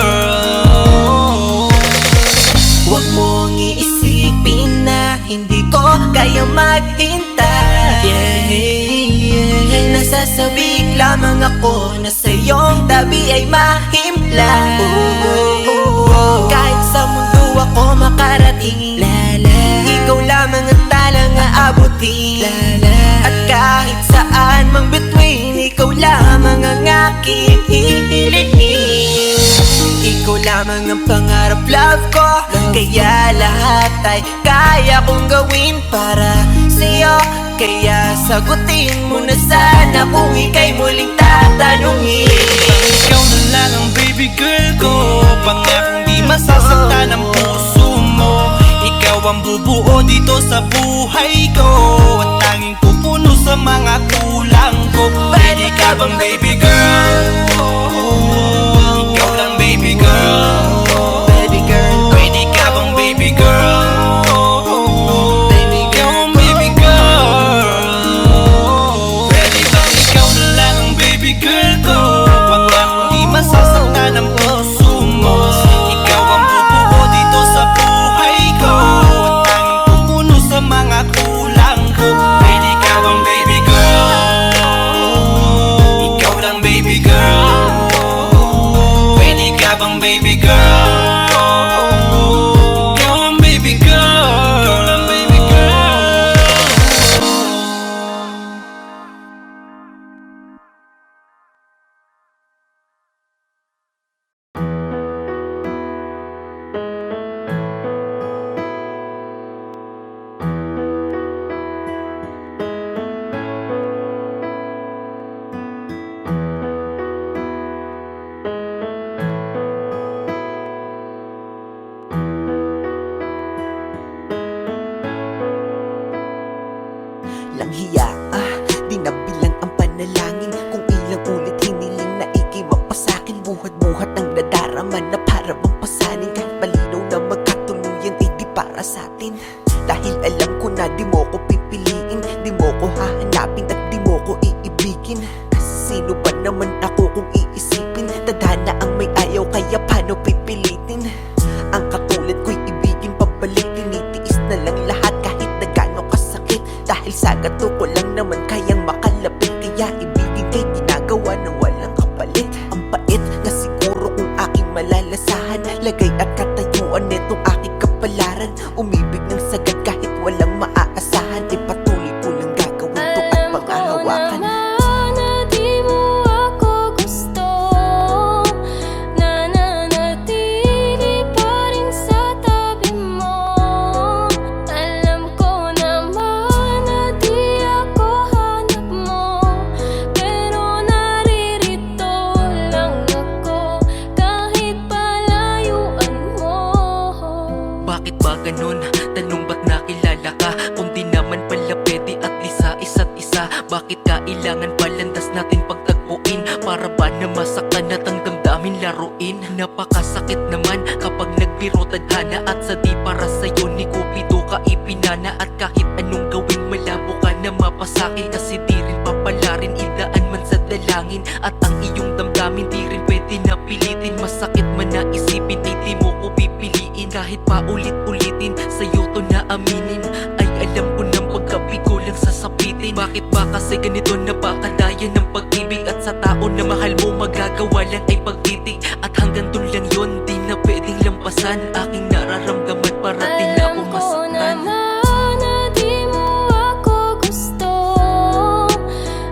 Speaker 6: Huwag mong iisipin na hindi ko kaya maghintay. Nasasabik lamang ako na sa iyong tabi ay mahimlay. Kahit sa mundo ako makarating, ikaw lamang ang talang aabutin. At kahit saan mang between, ikaw lamang ang aking hihilihin. Ikaw lamang ang pangarap, love ko. Kaya lahat ay kaya kong gawin para sa'yo. Kaya sagutin mo na sana kung ika'y muling tatanungin.
Speaker 10: Ikaw na lang ang baby girl ko, pangakong di masasaktan ang puso mo. Ikaw ang bubuo dito sa buhay ko at tanging pupuno sa mga kulang ko. Pwede ka bang baby girl? Ikaw lang baby girl.
Speaker 6: Baby girl,
Speaker 10: Pwede ka bang baby girl?
Speaker 6: baby
Speaker 10: Ikaw
Speaker 6: girl,
Speaker 10: ang baby girl. Pwede bang ikaw na lang ang baby girl ko, pangakong di masasaktan ang puso mo. Ikaw ang bubuo dito sa buhay ko at tanging pupuno sa mga kulang ko. Pwede ka bang baby girl? Ikaw lang baby girl. Pwede ka bang baby girl? Ikaw ang baby girl. Ikaw lang baby girl.
Speaker 2: kagato ko lang naman kayang makalapit. Kaya ibibigay ginagawa ng walang kapalit. Ang pait na siguro kung aking malalasahan, lagay at katayuan netong aking kapalaran. Umibig ng sagad kahit walang maaasahan, e patuloy ko lang gagawin to at panghahawakan.
Speaker 4: Na di mo ako gusto, nananatili pa rin sa tabi mo. Alam ko naman na di ako hanap mo, pero naririto lang ako kahit palayuan mo.
Speaker 2: Bakit ba ganun? Tanong ba't nakilala ka? Kung di naman pala pwede at lisa isa't isa. Bakit kailangan palandas natin pagtagpuin? Para ba na masaktan at ang damdamin laruin? Napakasakit naman kapag nagbiro tadhana, at sa di para sa'yo ni Cupido ka ipinana. At kahit anong gawin malabo ka na mapasakin, kasi di rin papalarin, idaan man sa dalangin. At ang iyong damdamin di rin pwede na pilitin. Masakit man na isipin ay di mo ko pipiliin. Kahit pa ulit-ulitin sa'yo to na aminin, ay alam ko ng pagkabigo lang sasapitin. Bakit ba kasi ganito napakadaya ng pag-ibig? At sa tao na mahal mo magagawa lang ay pagtitig. At hanggang dun lang yun, di na pwedeng lampasan. Aking nararamdaman para di na ako
Speaker 4: Alam ko
Speaker 2: masaktan.
Speaker 4: naman na di mo ako gusto,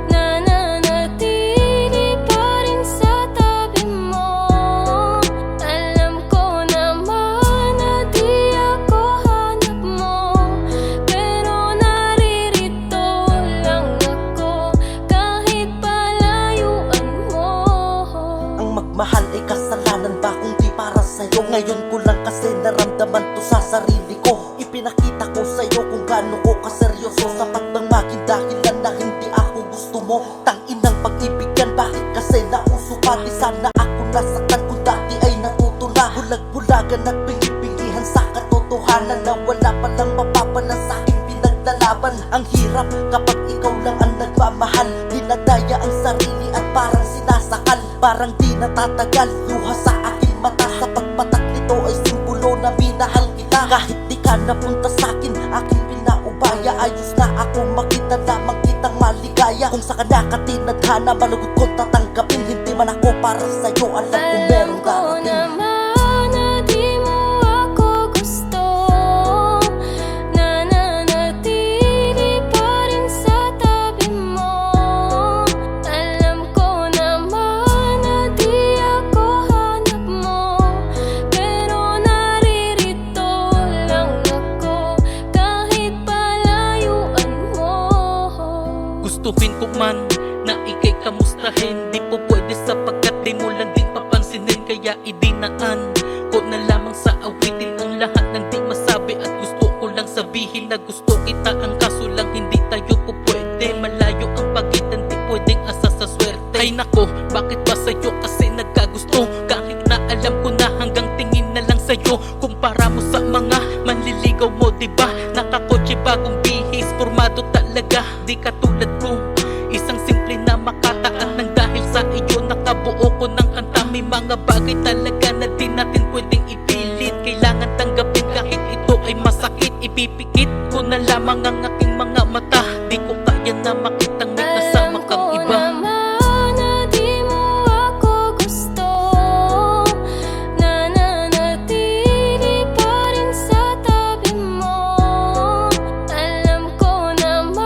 Speaker 4: nananatili pa rin sa tabi mo. Alam ko naman na di ako hanap mo, pero naririto lang ako kahit palayuan mo.
Speaker 7: Ang magmahal ay kasalanan ba kung di para sa'yo? Ngayon ko lang kasi naramdaman to sa sarili ko. Ipinakita ko sa'yo kung gaano ko kaseryoso. Sapat bang maging dahilan na hindi ako gusto mo? Tanginang pag-ibig yan, bakit kasi nauso pa? Di sana ako nasaktan kung dati ay natuto na. Bulag-bulagan at bingi-bingihan sa katotohanan na wala palang mapapala sa aking pinaglalaban. Ang hirap kapag ikaw lang ang nagmamahal, dinadaya ang sarili at parang sinasakal. Parang di natatagal, luha sa aking mata. Sa pagpatak nito ay simbolo na minahal kita. Kahit di ka napunta sa'kin, aking pinaubaya. Ayos na ako makita lamang kitang maligaya. Kung sa kanya ka tinadhana, malugod ko tatanggapin. Hindi man ako para sa'yo, alam ko
Speaker 4: Alam
Speaker 7: merong
Speaker 4: ko
Speaker 7: darating.
Speaker 4: naman na di mo ako gusto, nananatili pa rin sa tabi mo. Alam ko naman na di ako hanap mo, pero naririto lang ako kahit palayuan mo.
Speaker 2: Gustuhin ko man na ikay kamustahin, di po pwede sapagkat di mo lang din papansinin. Kaya idinaan ko na lamang sa awitin ang lahat ng di masabi. At gusto ko lang sabihin na gusto kita, ang kaso lang hindi tayo po pwede. Malayo ang pagitan, di pwedeng asa sa swerte. Ay nako, bakit ba sa'yo kasi nagkagusto? Kahit na alam ko na hanggang tingin na lang sa'yo. Kumpara mo sa mga manliligaw mo, diba? Nakakotse bagong bihis, formado talaga. Di katulad ko, isang simple na makataan ng dahil sa iyo nakabuo ko ng kanta. May mga bagay talaga na di natin pwedeng ipilit. Kailangan tanggapin kahit ito ay masakit. Ipipikit ko na lamang ang aking mga mata. Di ko kaya na makitang may kasama kang iba.
Speaker 4: Alam ko naman na di mo ako gusto, nananatili pa rin sa tabi mo. Alam ko naman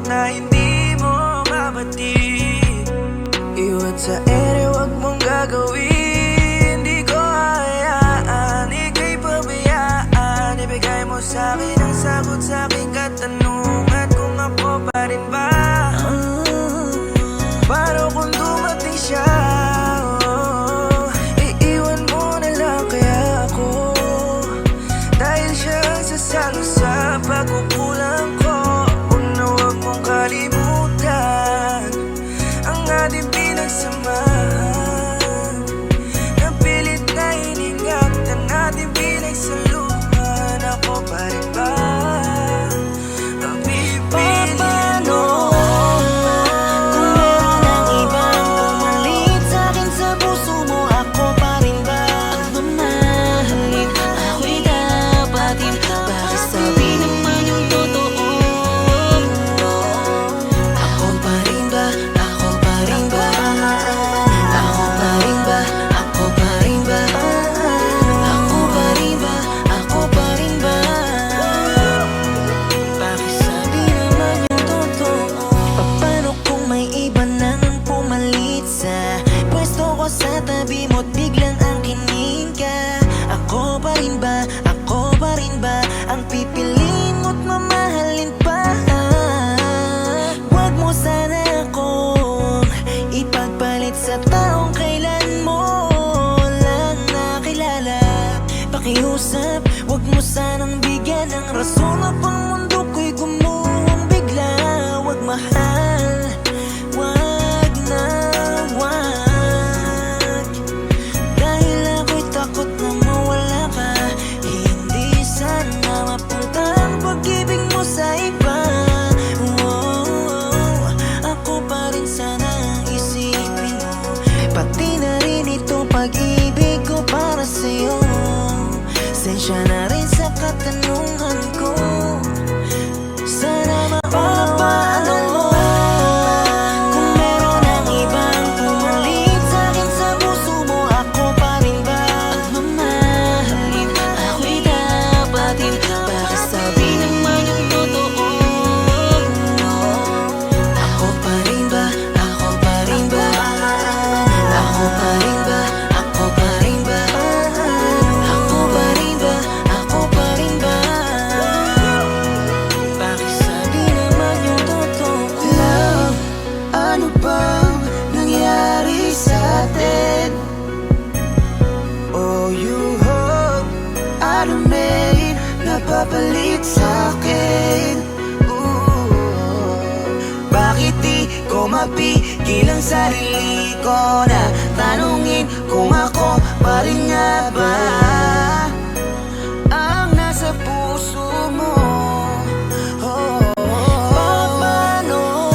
Speaker 3: na hindi mo mabatid. Iwan sa ere, wag mong gagawin. Di ko hayaan, ika'y pabayaan. Ibigay mo sa'kin ang sagot sa aking katanungan, kung ako pa rin ba? Paano kung dumating siya? Iiwan mo na lang kaya ako, dahil siya ang sasalo sa pagkukulang ko. Huwag na huwag mong kalimutan ang ating pinagsamahan. Napilit na hiningat ang ating pinagsaluhan. Ako pa rin ba ang pipiliin mo?
Speaker 6: Kung meron ang ibang pumalit sa'kin sa puso mo, ako pa rin ba ang mamahalin? Ako'y dapatin, bakit sabi naman yung totoo? Ako pa rin ba? Ako pa rin ba? Ako pa rin ba? Ako pa rin ba? Ako pa rin ba? Ako pa rin ba? Bakit sabi naman yung totoo? Paano kung may iba nang pumalit sa pwesto ko sa tabi mo't biglang angkinin ka? Ako pa rin ba? Ako pa rin ba ang pipiliin mo't mamahalin pa? Huwag mo sana akong ipagpalit sa taong kailan mo lang nakilala. Pakiusap, huwag mo sanang bigyan ng rason upang mundo ko'y gumuhong bigla. Huwag mahal, huwag na huwag, dahil ako'y takot na mawala ka. Hindi sana mapunta ang pag-ibig mo sa iba. Ako pa rin sana ang isipin mo, pati na rin ito pag-ibig ko para sa'yo. Sensya na rin sa katanungan ko, sana maunawaan mo. Kung meron ang ibang pumalit sa'kin sa puso mo, ako pa rin ba ang mamahalin? Ako'y dapatin, bakit sabi naman yung totoo? Ako pa rin ba? Ako pa rin ba? Ako pa rin ba? Ako pa rin ba? Ako pa rin ba? Ako pa rin ba? Bakit sabi naman yung totoo? Love, ano bang nangyari sa atin? Oh, you hope I don't make napapalit sa'kin. Bakit di ko mapigil ang sarili ko na tanungin kung ako pa rin nga ba ang nasa puso mo? Paano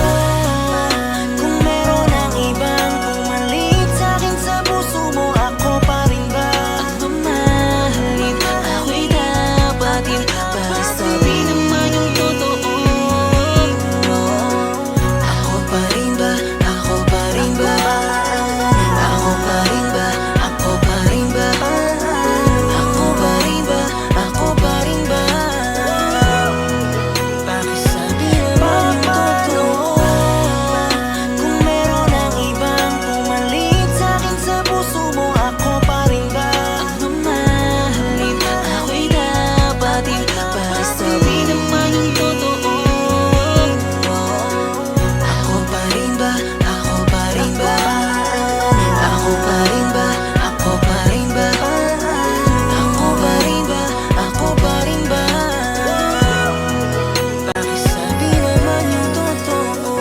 Speaker 6: kung meron ang ibang pumalit sa'kin sa puso mo, ako pa rin ba ang mamahalin? Ako'y dapatin, bakit sabi naman yung totoo? Ako pa rin ba? Ako pa rin ba? Ako pa rin ba? Ako pa rin ba? Ako pa rin ba? Ako pa rin ba? Bakit sabi naman yung totoo? Kung meron ang ibang pumalit sa'kin sa puso mo, ako pa rin ba ang mamahalin? Ako'y dapatin, bakit sabi naman yung totoo? Ako pa rin ba? Ako pa rin ba? Ako pa rin ba? Ako pa rin ba? Ako pa rin ba? Ako pa rin ba? Bakit sabi naman yung totoo?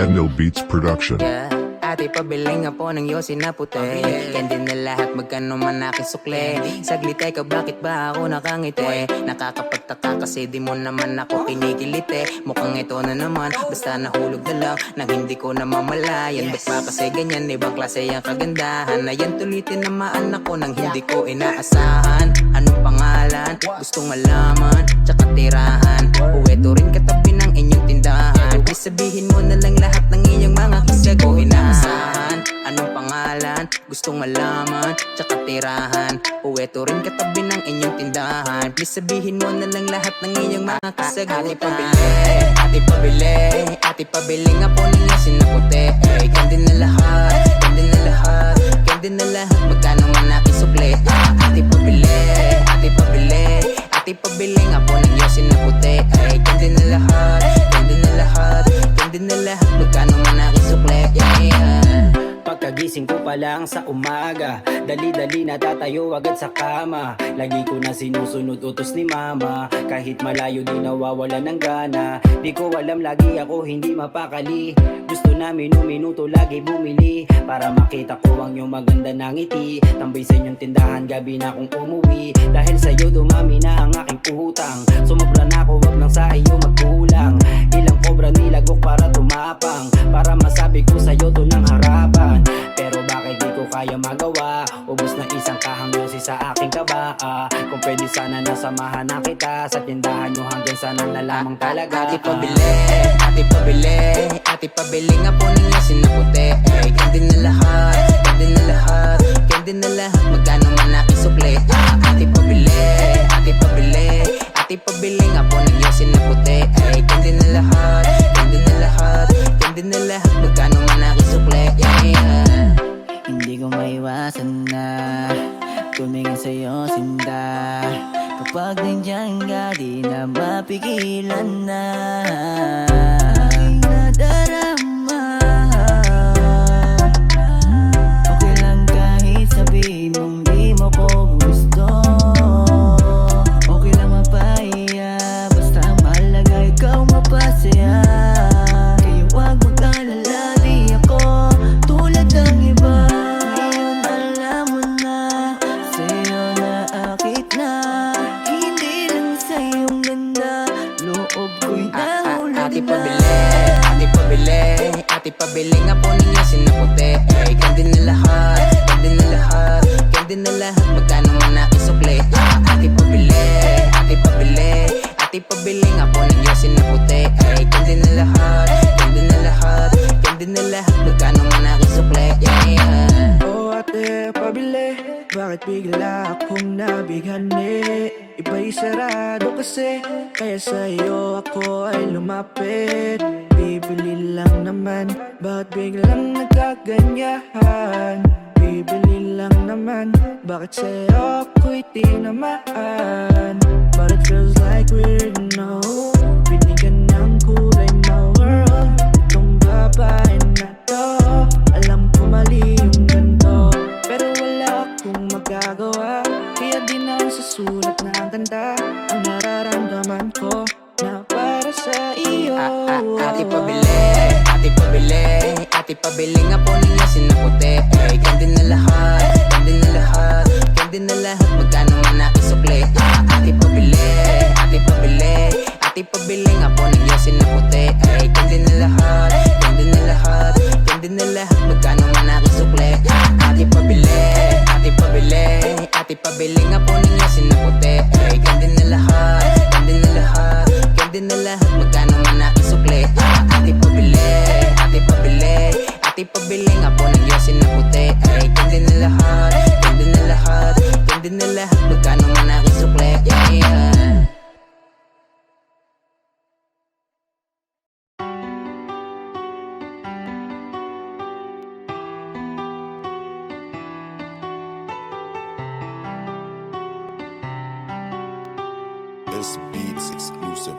Speaker 12: Edno Beats Production.
Speaker 6: Yeah,
Speaker 2: ate pabili nga po ng yosin na puti. Candy na lahat magkano man aking sukle. Saglit teka bakit ba ako nakangiti? Nakakapagtaka kasi di mo naman ako kinikiliti. Mukhang ito na naman basta nahulog na lang nang hindi ko na mamalayan. Ba't ba kasi ganyan ibang klase ang kagandahan? Ayan tulitin naman ako nang hindi ko inaasahan. Anong pangalan? Gustong malaman tsaka tirahan. O eto rin katabi ng inyong tindahan. Please sabihin mo na lang lahat ng iyong mga kisya ko inaasahan. Anong pangalan? Gustong malaman tsaka tirahan. O eto rin katabi ng inyong tindahan. Please sabihin mo na lang lahat ng iyong mga kasagutan. Ate pabili, ate pabili, ate pabili nga po ng yasin na puti. Candy na lahat, candy na lahat, candy na lahat magkano man aking sukle. Ate pabili, ate pabili, ate pabili nga po ng yasin na puti. Candy na lahat, candy na lahat, candy na lahat magkano man aking sukle.
Speaker 10: Pagkagising ko pa lang sa umaga, dali-dali natatayo agad sa kama. Lagi ko na sinusunod utos ni mama, kahit malayo di nawawala ng gana. Di ko alam lagi ako hindi mapakali. Gusto na minuto lagi bumili, para makita ko ang iyong maganda ng ngiti. Tambay sa inyong tindahan gabi na akong umuwi. Dahil sa'yo dumami na ang aking utang. Sumobra na ako wag lang sa iyo magkulang. Ilang kobra nilagok para tumapang, para masabi ko sa'yo to ng harapan. Pero bakit di ko kaya magawa? Ubus na isang kahang yosi sa aking kaba. Kung pwede sana nasamahan na kita sa tindahan nyo hanggang sana na lamang talaga.
Speaker 2: Ate pabili, ate pabili, ate pabili nga po ng yasin na puti. Candy na lahat, candy na lahat, candy na lahat magkano man aking sukle. Ate pabili, ate pabili, ate pabili nga po ng yasin na puti. Candy na lahat, candy na lahat, candy na lahat magkano man aking sukle.
Speaker 10: Hindi ko maiwasan na tumingin sa'yo sinda. Kapag nandiyan ka di na mapigilan na aking nadarama. Okay lang kahit sabihin mong di mo ko gusto. Okay lang mapahiya, basta mahalaga ikaw mapasaya. Kaya wag mag-alala, di ako tulad ng iba. Ngayon alam mo na, sa'yo na akit na. Hindi lang sa iyong ganda, loob ko'y nahulog
Speaker 2: Ate
Speaker 10: na.
Speaker 2: pabili, ate pabili, ate pabili nga po ng yasin na puti. Candy na lahat, candy na lahat, candy na lahat magkano man aking sukle. Ate pabili, ate pabili, ate pabili nga po ng yasin na puti. Candy na lahat, candy na lahat, candy na lahat magkano man aking sukle.
Speaker 3: Oh ate pabili, bakit bigla akong nabighani? Iba'y sarado kasi, kaya sa'yo ako ay lumapit. Bibili lang naman, bakit biglang nagkaganyahan? Bibili lang naman, bakit sa'yo ako'y tinamaan? But it feels like we're no, binigyan ng kulay na world. Itong babae na to, alam ko mali yung ganito, pero wala akong magagawa. Kaya di na susulat na ang ganda ang nararamdaman ko na para sa iyo.
Speaker 2: Ate pabili, ate pabili, ate pabili nga po ng yasin na puti. Candy na lahat, candy na lahat, candy na lahat magkano man aking sukle. Ate pabili, ate pabili, ate pabili nga po ng yasin na puti. Candy na lahat, candy na lahat, candy na lahat magkano man aking sukle. Ate pabili, ate pabili, ate pabili nga po ng yasin na puti. Candy na lahat, candy na lahat, candy na lahat magkano man aking sukle. Ate pabili, ate pabili, ate pabili nga po ng yasin na puti. Candy na lahat, candy na lahat, candy na lahat magkano man aking sukle.
Speaker 9: This Beats exclusive.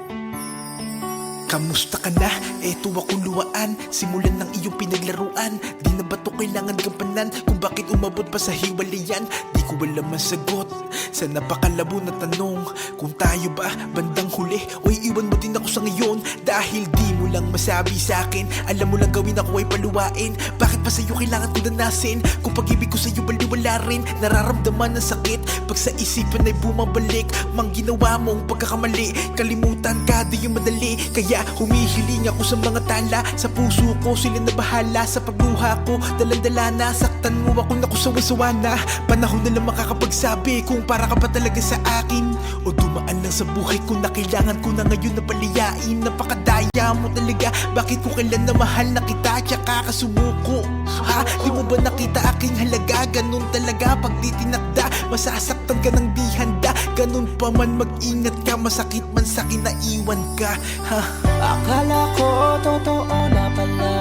Speaker 9: Kamusta ka na? Eto ako luwaan. Simulan ng iyong pinaglaruan. Di na ba to kailangan gampanan? Kung bakit umabot pa sa hiwalayan? Di ko alam ang sagot sa napakalabo na tanong. Kung tayo ba bandang huli o iiwan mo din ako sa ngayon? Dahil di mo lang masabi sa akin. Alam mo lang gawin ako ay paluwain. Bakit pa sa'yo kailangan ko danasin? Kung pag-ibig ko sa'yo baliwala rin. Nararamdaman ng sakit pag sa isipan ay bumabalik. Mang ginawa mong pagkakamali, kalimutan ka di yung madali. Kaya humihiling ako sa mga tala. Sa puso ko sila na bahala. Sa pagluha ko dalandala na. Saktan mo ako naku sawa-sawa na. Panahon na lang makakapagsabi kung para ka pa talaga sa akin, o dumaan lang sa buhay ko na kailangan ko na ngayon na paliyain. Napakadaya mo talaga, bakit ko kailan na mahal na kita tsaka kasumuko? Ha? Di mo ba nakita aking halaga? Ganun talaga pag di tinakda, masasaktan ka ng di handa. Ganun pa man mag-ingat ka, masakit man sa'kin na iwan ka. Ha?
Speaker 2: Akala ko totoo na pala,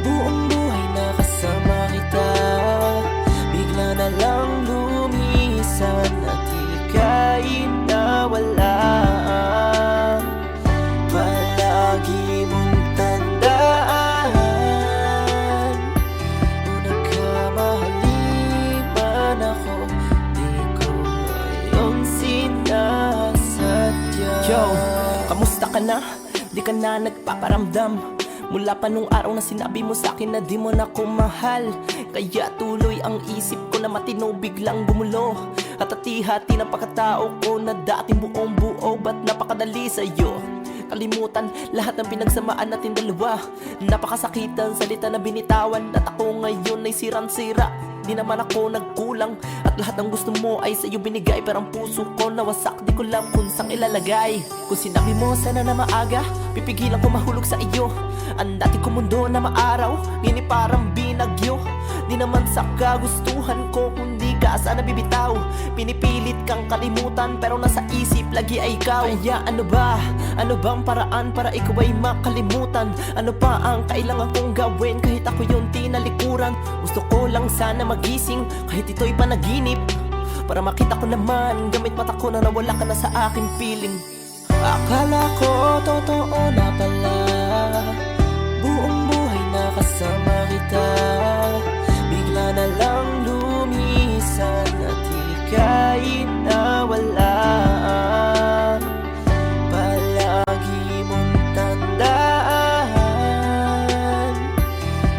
Speaker 2: buong buhay na kasama kita. Bigla na lang lumisan at ika'y nawala. Palagi mong tandaan, kung nagkamali man ako, di ko yung sinasadya. Yo, kamusta ka na? Di ka na nagpaparamdam mula pa nung araw na sinabi mo sa'kin na di mo na ko mahal. Kaya tuloy ang isip ko na matino biglang gumulo. At hati-hati ng pagkatao ko na dating buong buo. Ba't napakadali sa'yo kalimutan lahat ng pinagsamaan natin dalawa? Napakasakitan salita na binitawan, at ako ngayon ay sirang-sira. Di naman ako nagkulang, at lahat ng gusto mo ay sa'yo binigay. Pero ang puso ko nawasak, di ko lang kung saan ilalagay. Kung sinabi mo sana na maaga, pipigilan ko mahulog sa iyo. Ang dati ko mundo na maaraw, nini parang binagyo. Di naman sa kagustuhan ko, kundi ka sana bibitaw. Pinipilit kang kalimutan, pero nasa isip lagi ay ikaw. Kaya ano ba? Ano bang paraan para ikaw ay makalimutan? Ano pa ang kailangan kong gawin kahit ako yung tinalikuran? Gusto ko lang sana magising kahit ito'y panaginip, para makita ko naman gamit mata ko na nawala ka na sa aking piling. Akala ko totoo na pala, buong buhay na kasama kita. Bigla na lang lumisan at ika'y nawala. Palagi mong tandaan,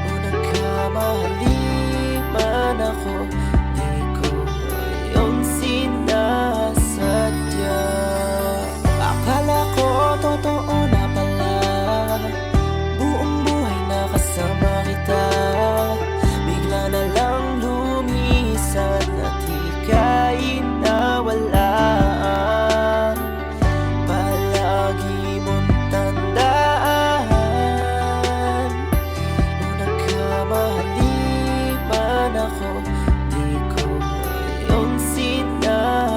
Speaker 2: kung nagkamali man ako, di ko yung sinasadya. Akala ko totoo na pala, buong buhay na kasama kita. Bigla na lang lumisan at ika'y nawala. Palagi mong tandaan, kung nagkamali man ako, di ko yung sinasadya.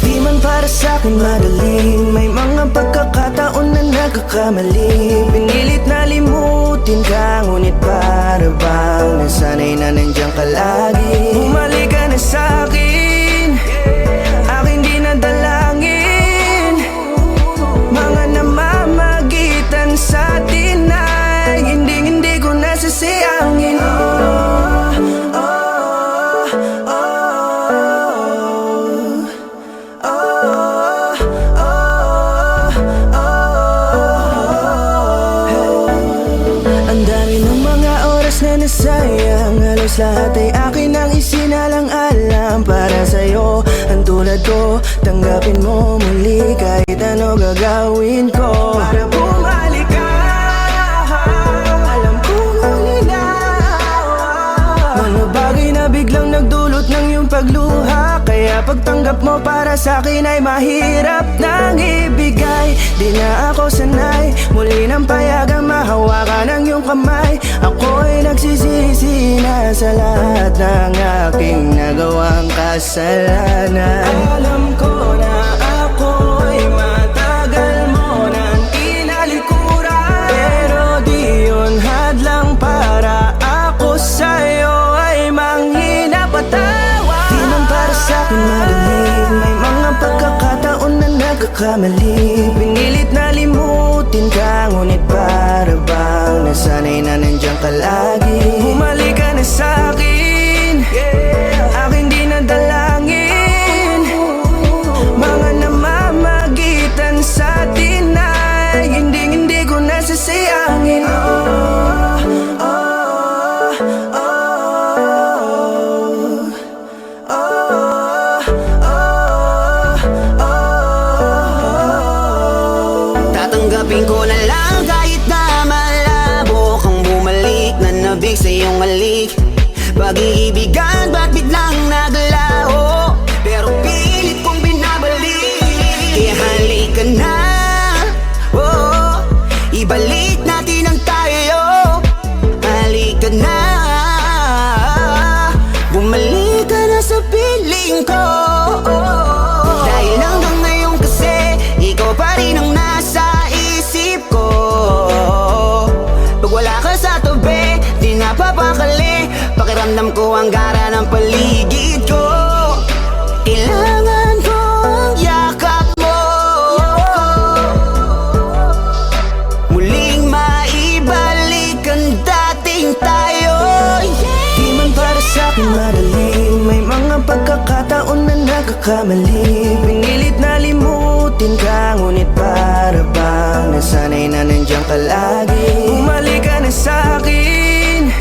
Speaker 6: Di man para sa'kin magaling, may mga pagkakataon na nagkakamali. Pinilit na limutin ka, ngunit para bang nasanay na nandiyan ka lagi. Bumalik ka na sa'kin, aking dinadalangin. Mga namamagitan sa atin ay hindi ko nasasayangin. Ang dami ng mga oras na nasayang, halos lahat ay akin ang isinalang-alam para sa'yo. Ang tulad ko, tanggapin mo muli kahit ano gagawin ko para bumalik ka. Alam kong ang linaw, mga bagay na biglang nagdulot ng iyong pagluha. Kaya pagtanggap mo para sa'kin ay mahirap nang ibigay. Di na ako sanay, muli nang payagang mahawakan ang iyong kamay. Ako'y nagsisisi na sa lahat ng aking nagawang kasalanan. Alam ko na pag-iibigan ba't biglang naglaho? Pero pilit kong binabalik. Kaya halika na, oh, ibalik natin ang tayo. Halika na, bumalik ka na sa piling ko. Dahil hanggang ngayon kasi ikaw pa rin ang nasa isip ko. Pag wala ka sa tabi, di napapakali. Pakiramdam ko ang gara ng paligid ko. Kailangan ko ang yakap mo, muling maibalik ang dating tayo. Di man para sa'kin madali, may mga pagkakataon na nagkakamali. Pinilit na limutin ka, ngunit para bang nasanay na nandiyan ka lagi. Bumalik ka na sa'kin,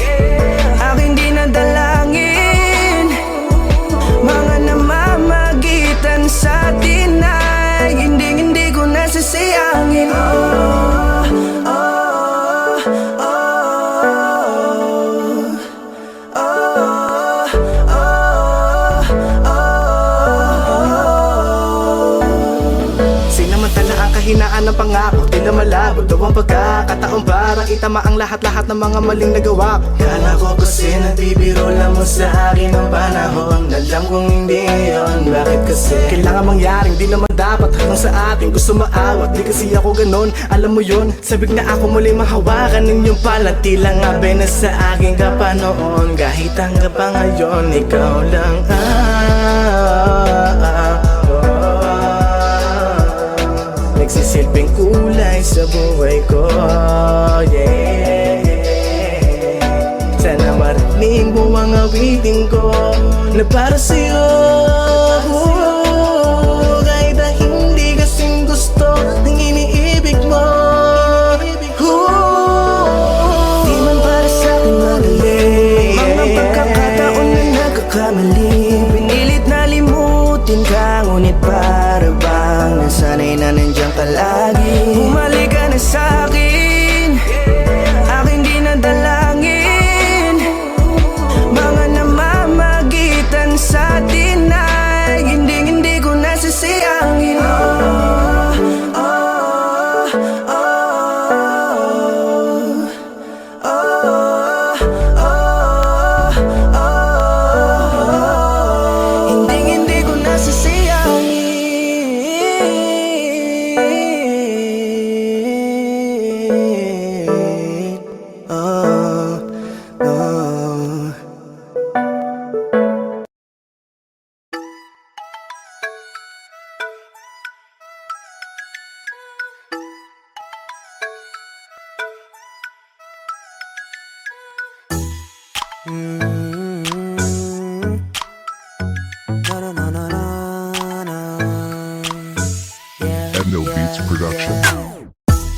Speaker 6: aking dinadalangin. Mga namamagitan sa atin ay hindi ko nasasayangin.
Speaker 9: Sinamantala ang kahinaan ng pangako, tila malabo daw ang pagkakataon para itama ang lahat-lahat ng mga maling nagawa ko. Kala ko kasi nabibiro lang mo sa akin ang panahon. Alam kong hindi yun, bakit kasi kailangan mangyaring di naman dapat hanggang sa atin gusto maawat. Di kasi ako ganon, alam mo yun. Sabik na ako muli mahawakan ninyong palat. Tila nga na sa aking kapanoon. Kahit hanggang pa ngayon, ikaw lang nagsisilbing kulay sa buhay ko, yeah. Sana marinig mo ang awitin ko na para sa'yo, kahit na hindi kasing gusto ng iniibig mo. Di man para sa'kin madali, mga pagkakataon na nagkakamali. Pinilit na limutin ka, ngunit para bang nasanay na nandiyan ka lagi. Bumalik ka na sa'kin, aking dinadalangin. Mga namamagitan sa atin ay hindi ko nasasayangin. Hindi ko nasasayangin.
Speaker 12: Endo Beats Production.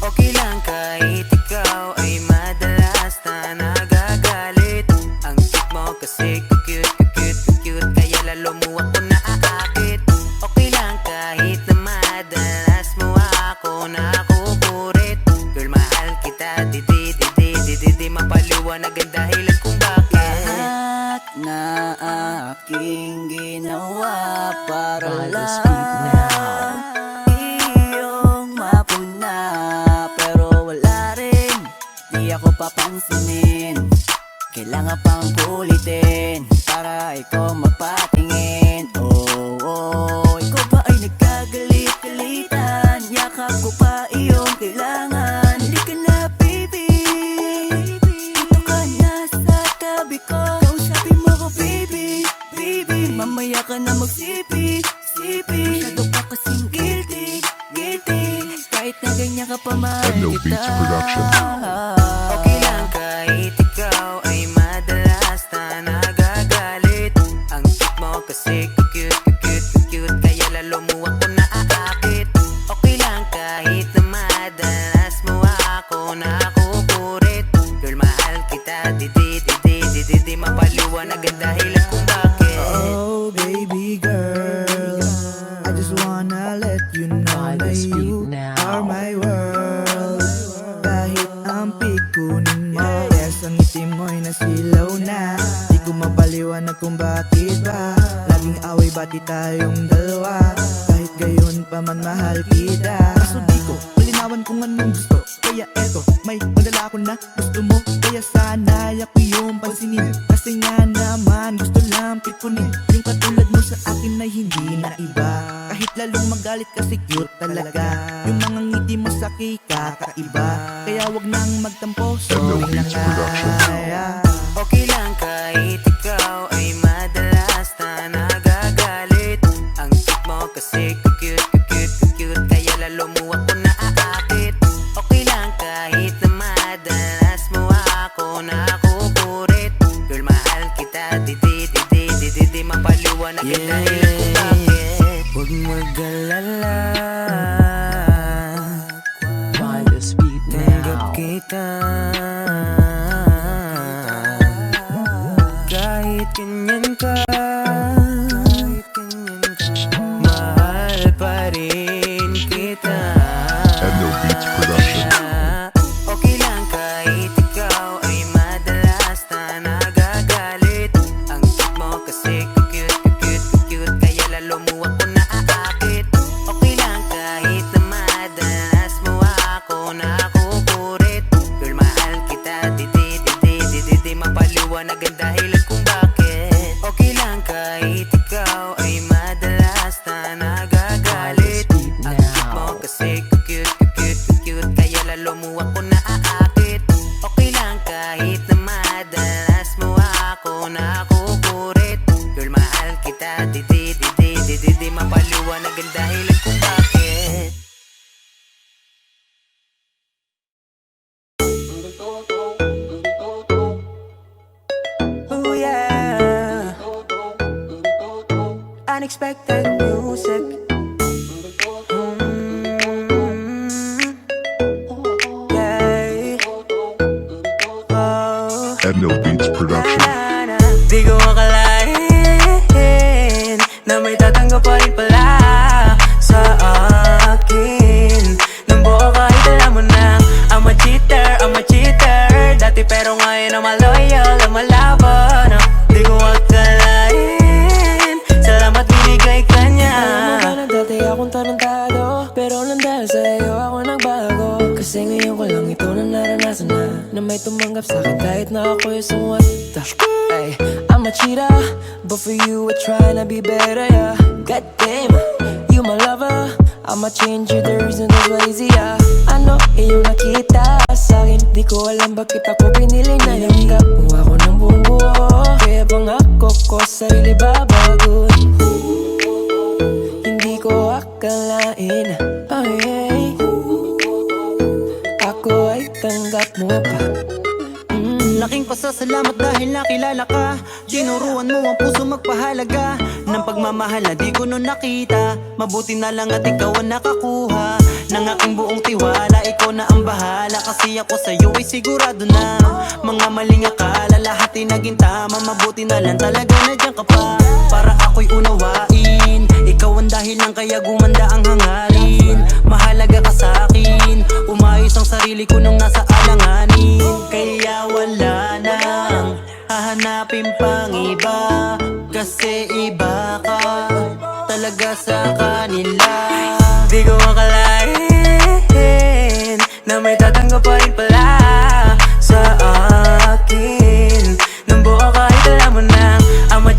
Speaker 2: Okay lang kahit ikaw ay madalas na nagagalit. Ang cute mo kasi cute, kaya lalo mo ako naaakit. Okay lang kahit na madalas mo ako nakukurit. Girl, mahal kita, di mapaliwanag ang dahilan kung bakit. Lahat na aking ginawa para lang iyong mapuna, pero wala rin, di ako papansinin. Kailangan pang kulitin para ikaw magpatingin. Oh, ikaw ba ay nagkagalit-galitan? Yakap ko pa iyong kailangan. Hindi ka na baby, dito ka na sa tabi ko. Kausapin mo ko baby, mamaya ka na magsipi. Masyado ka kasing guilty. Kahit na ganyan ka pa mahal
Speaker 12: Endo
Speaker 2: kita.
Speaker 12: Beats Production.
Speaker 2: Okay lang kahit ikaw ay madalas na nagagalit. Ang cute mo kasi cute, kaya lalo mo ako naaakit. Okay lang kahit na madalas mo ako nakukurit. Girl, mahal kita, di mapaliwanag ang dahilan kung bakit.
Speaker 13: Oh baby girl, I just wanna let you know that you are my world. Kahit ang pikunin mo, yes, ang ngiti mo'y nasilaw na. Di ko mabalik kung bakit ba laging away bati tayong dalawa. Kahit gayon pa man mahal kita. Kaso di ko malinawan kung anong gusto. Kaya eto, may madala ko na gusto mo. Kaya sana ako yung pansinin. Kasi nga naman gusto lang pipunin. Yung katulad mo sa akin ay hindi na iba. Kahit lalong magalit kasi cute talaga. Yung mga ngiti mo sa kakaiba. Kaya wag nang magtampo, sorry na kaya.
Speaker 2: Okay lang kahit ikaw ay madalas na nagagalit. Ang cute mo kasi cute, kaya lalo mo ako naaakit. Okay lang kahit na madalas mo ako nakukurit. Girl, mahal kita, di mapaliwanag kita kung bakit. Huwag mag-alala, tanggap kita. Kahit ganyan ka, mahal pa rin kita.
Speaker 12: Endo Beats Production.
Speaker 2: Okay lang kahit ikaw ay madalas na nagagalit. Ang cute mo kasi cute, kaya lalo mo ako naaakit. Okay lang kahit na madalas mo ako nakukurit. Girl, mahal kita, di mapaliwanag ang dahilan kung bakit. Okay lang kahit ikaw ay madalas na nagagalit. Ang cute mo kasi cute, kaya lalo mo ako naaakit. Okay lang kahit na madalas mo ako nakukurit. Girl, mahal kita, di mapaliwanag ang dahilan kung bakit. Oh yeah, unexpected music. Yeah. Oh.
Speaker 12: Endo Beats Production.
Speaker 2: Di ko akalain na may tatanggap pa rin pala sa akin. Nang buo kahit alam mo na I'm a cheater dati pero ngayon I'm a loyal, I'm a lover na. Di ko akalain, salamat binigay ka niya. Alam mo ba na dati akong tarantado, pero nang dahil sa'yo ako nagbago. Kasi ngayon ko lang ito na naranasan na may tumanggap sa'kin kahit na ako isang what the. Ay, I'm a cheater, but for you I try to be better, yeah. God damn, you my lover, I'ma change you the reason that's why easier. Ano iyong nakita sa'kin, di ko alam bakit ako pinili na yanggap mo ako ng buong buo. Kaya pangako ko sarili babago. Hindi ko akalain, oh yeah, ako ay tanggap mo pa.
Speaker 14: Laking pasasalamat dahil nakilala ka. Tinuruan mo ang puso magpahalaga ng pagmamahal na di ko nun nakita. Mabuti na lang at ikaw ang nakakuha ng aking buong tiwala. Ikaw na ang bahala kasi ako sa'yo ay sigurado na. Mga maling akala lahat ay naging tama. Mabuti na lang talaga nandiyan ka pa para ako'y unawain. Ikaw ang dahilan kaya gumanda ang hangarin. Mahalaga ka sa'kin, umayos ang sarili ko nung nasa alanganin. Kaya wala nang hahanapin pang iba, kasi iba ka talaga sa kanila. Di ko akalain na may tatanggap pa rin pala sa akin. Nang buo kahit alam mo na I'm a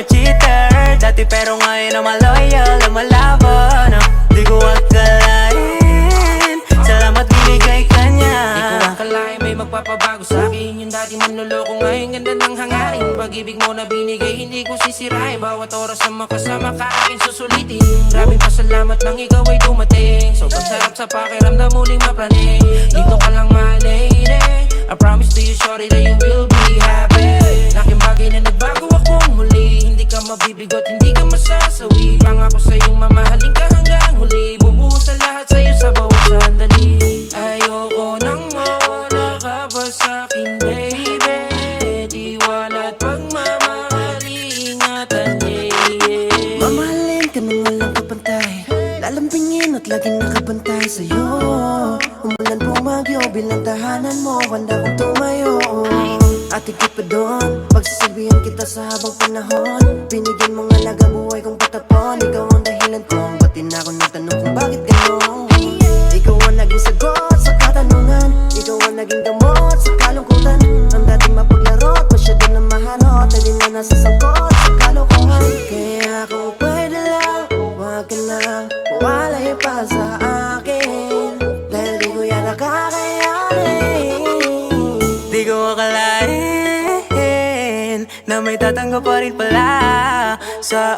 Speaker 14: cheater dati pero ngayon I'm a loyal, I'm a lover na. Di ko akalain, salamat binigay ka niya.
Speaker 15: Di ko akalain may magpapabago sa'kin. Yung dati manloloko ngayon ganda ng hangarin. Pag-ibig mo na binigay hindi ko sisirain. Bawat oras na makasama ka aking susulitin. Maraming pasalamat nang ikaw ay dumating. Sobrang sarap sa pakiramdam muling mapraning. Dito ka lang my lady, I promise to you shorty that you will be happy. Laking bagay na nagbago akong muli. Hindi ka mabibigot, hindi ka masasawi. Pangako sa'yong mamahalin ka hanggang huli. Bumuhos sa lahat sa'yo sa bawat sandali. Ayoko nang mawala ka pa sa'kin baby. Tiwala at pagmamahal, ingatan yeah.
Speaker 14: Mamahalin ka nang walang kapantay, lalambingin at laging nakabantay sa'yo. Umulan bumagyo bilang tahanan mo, handa kong tumayo.
Speaker 6: at higit pa doon, pagsasabihan kita sa habang panahon. Binigyan mo nga laga buhay kong patapon. Ikaw ang dahilan kung pati na ako nagtanong kung bakit gano'n. Ikaw ang naging sagot sa katanungan. Ikaw ang naging gamot sa kalungkutan. Ang dating mapaglarot, masyado na maharot. Dahil na nasa sangkot sa kalokohan. Kaya kung pwede lang, huwag ka nang mawalay pa sa akin. Dahil di ko yan nakakayanin.
Speaker 2: Di ko akalain na may tatanggap pa rin pala sa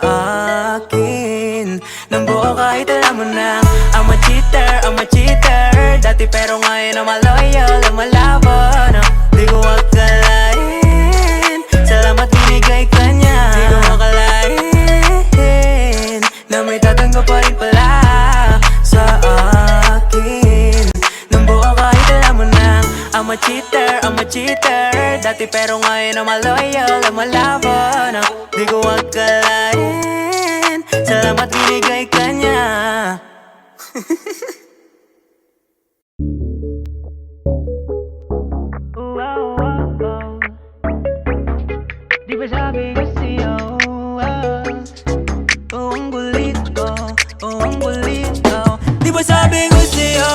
Speaker 2: akin ng buo kahit alam mo na I'm a cheater dati pero ngayon I'm a loyal, I'm a lover no. Di ko akalain, salamat binigay ka niya. Di ko akalain na may tatanggap pa rin pala sa akin ng buo kahit alam mo na I'm a cheater dati pero ngayon I'm a loyal, I'm a lover no. Di ko akalain, salamat binigay ka niya. Di ba sabi ko sa'yo, ang gulit ko, ang gulit ko. Di ba sabi ko sa'yo,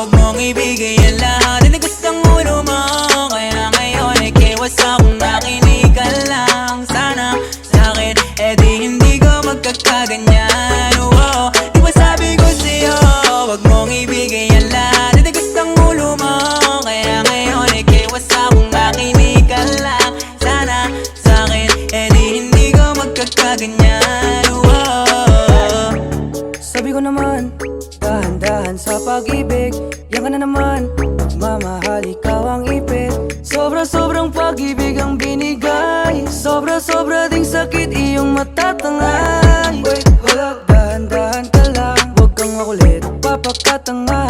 Speaker 2: wag mong ibigay ang lahat. Tinigas ang ulo mo, kaya ngayon ikiwas akong nakinig ka lang. Sana sa'kin, di hindi ko magkakaganyan. Di ba sabi ko sa'yo, wag mong ibigay ang lahat. Tinigas ang ulo mo, kaya ngayon ikiwas akong nakinig ka lang. Sana sa'kin, di hindi ko magkakaganyan. Sabi ko naman, dahan-dahan sa pag-ibig. Yan ka na naman, mamahal ikaw ang ipit. Sobra-sobrang pag-ibig ang binigay. Sobra-sobra ding sakit iyong matatangay. Wait, hold up, dahan-dahan ka lang. Huwag kang makulit, papakatanga.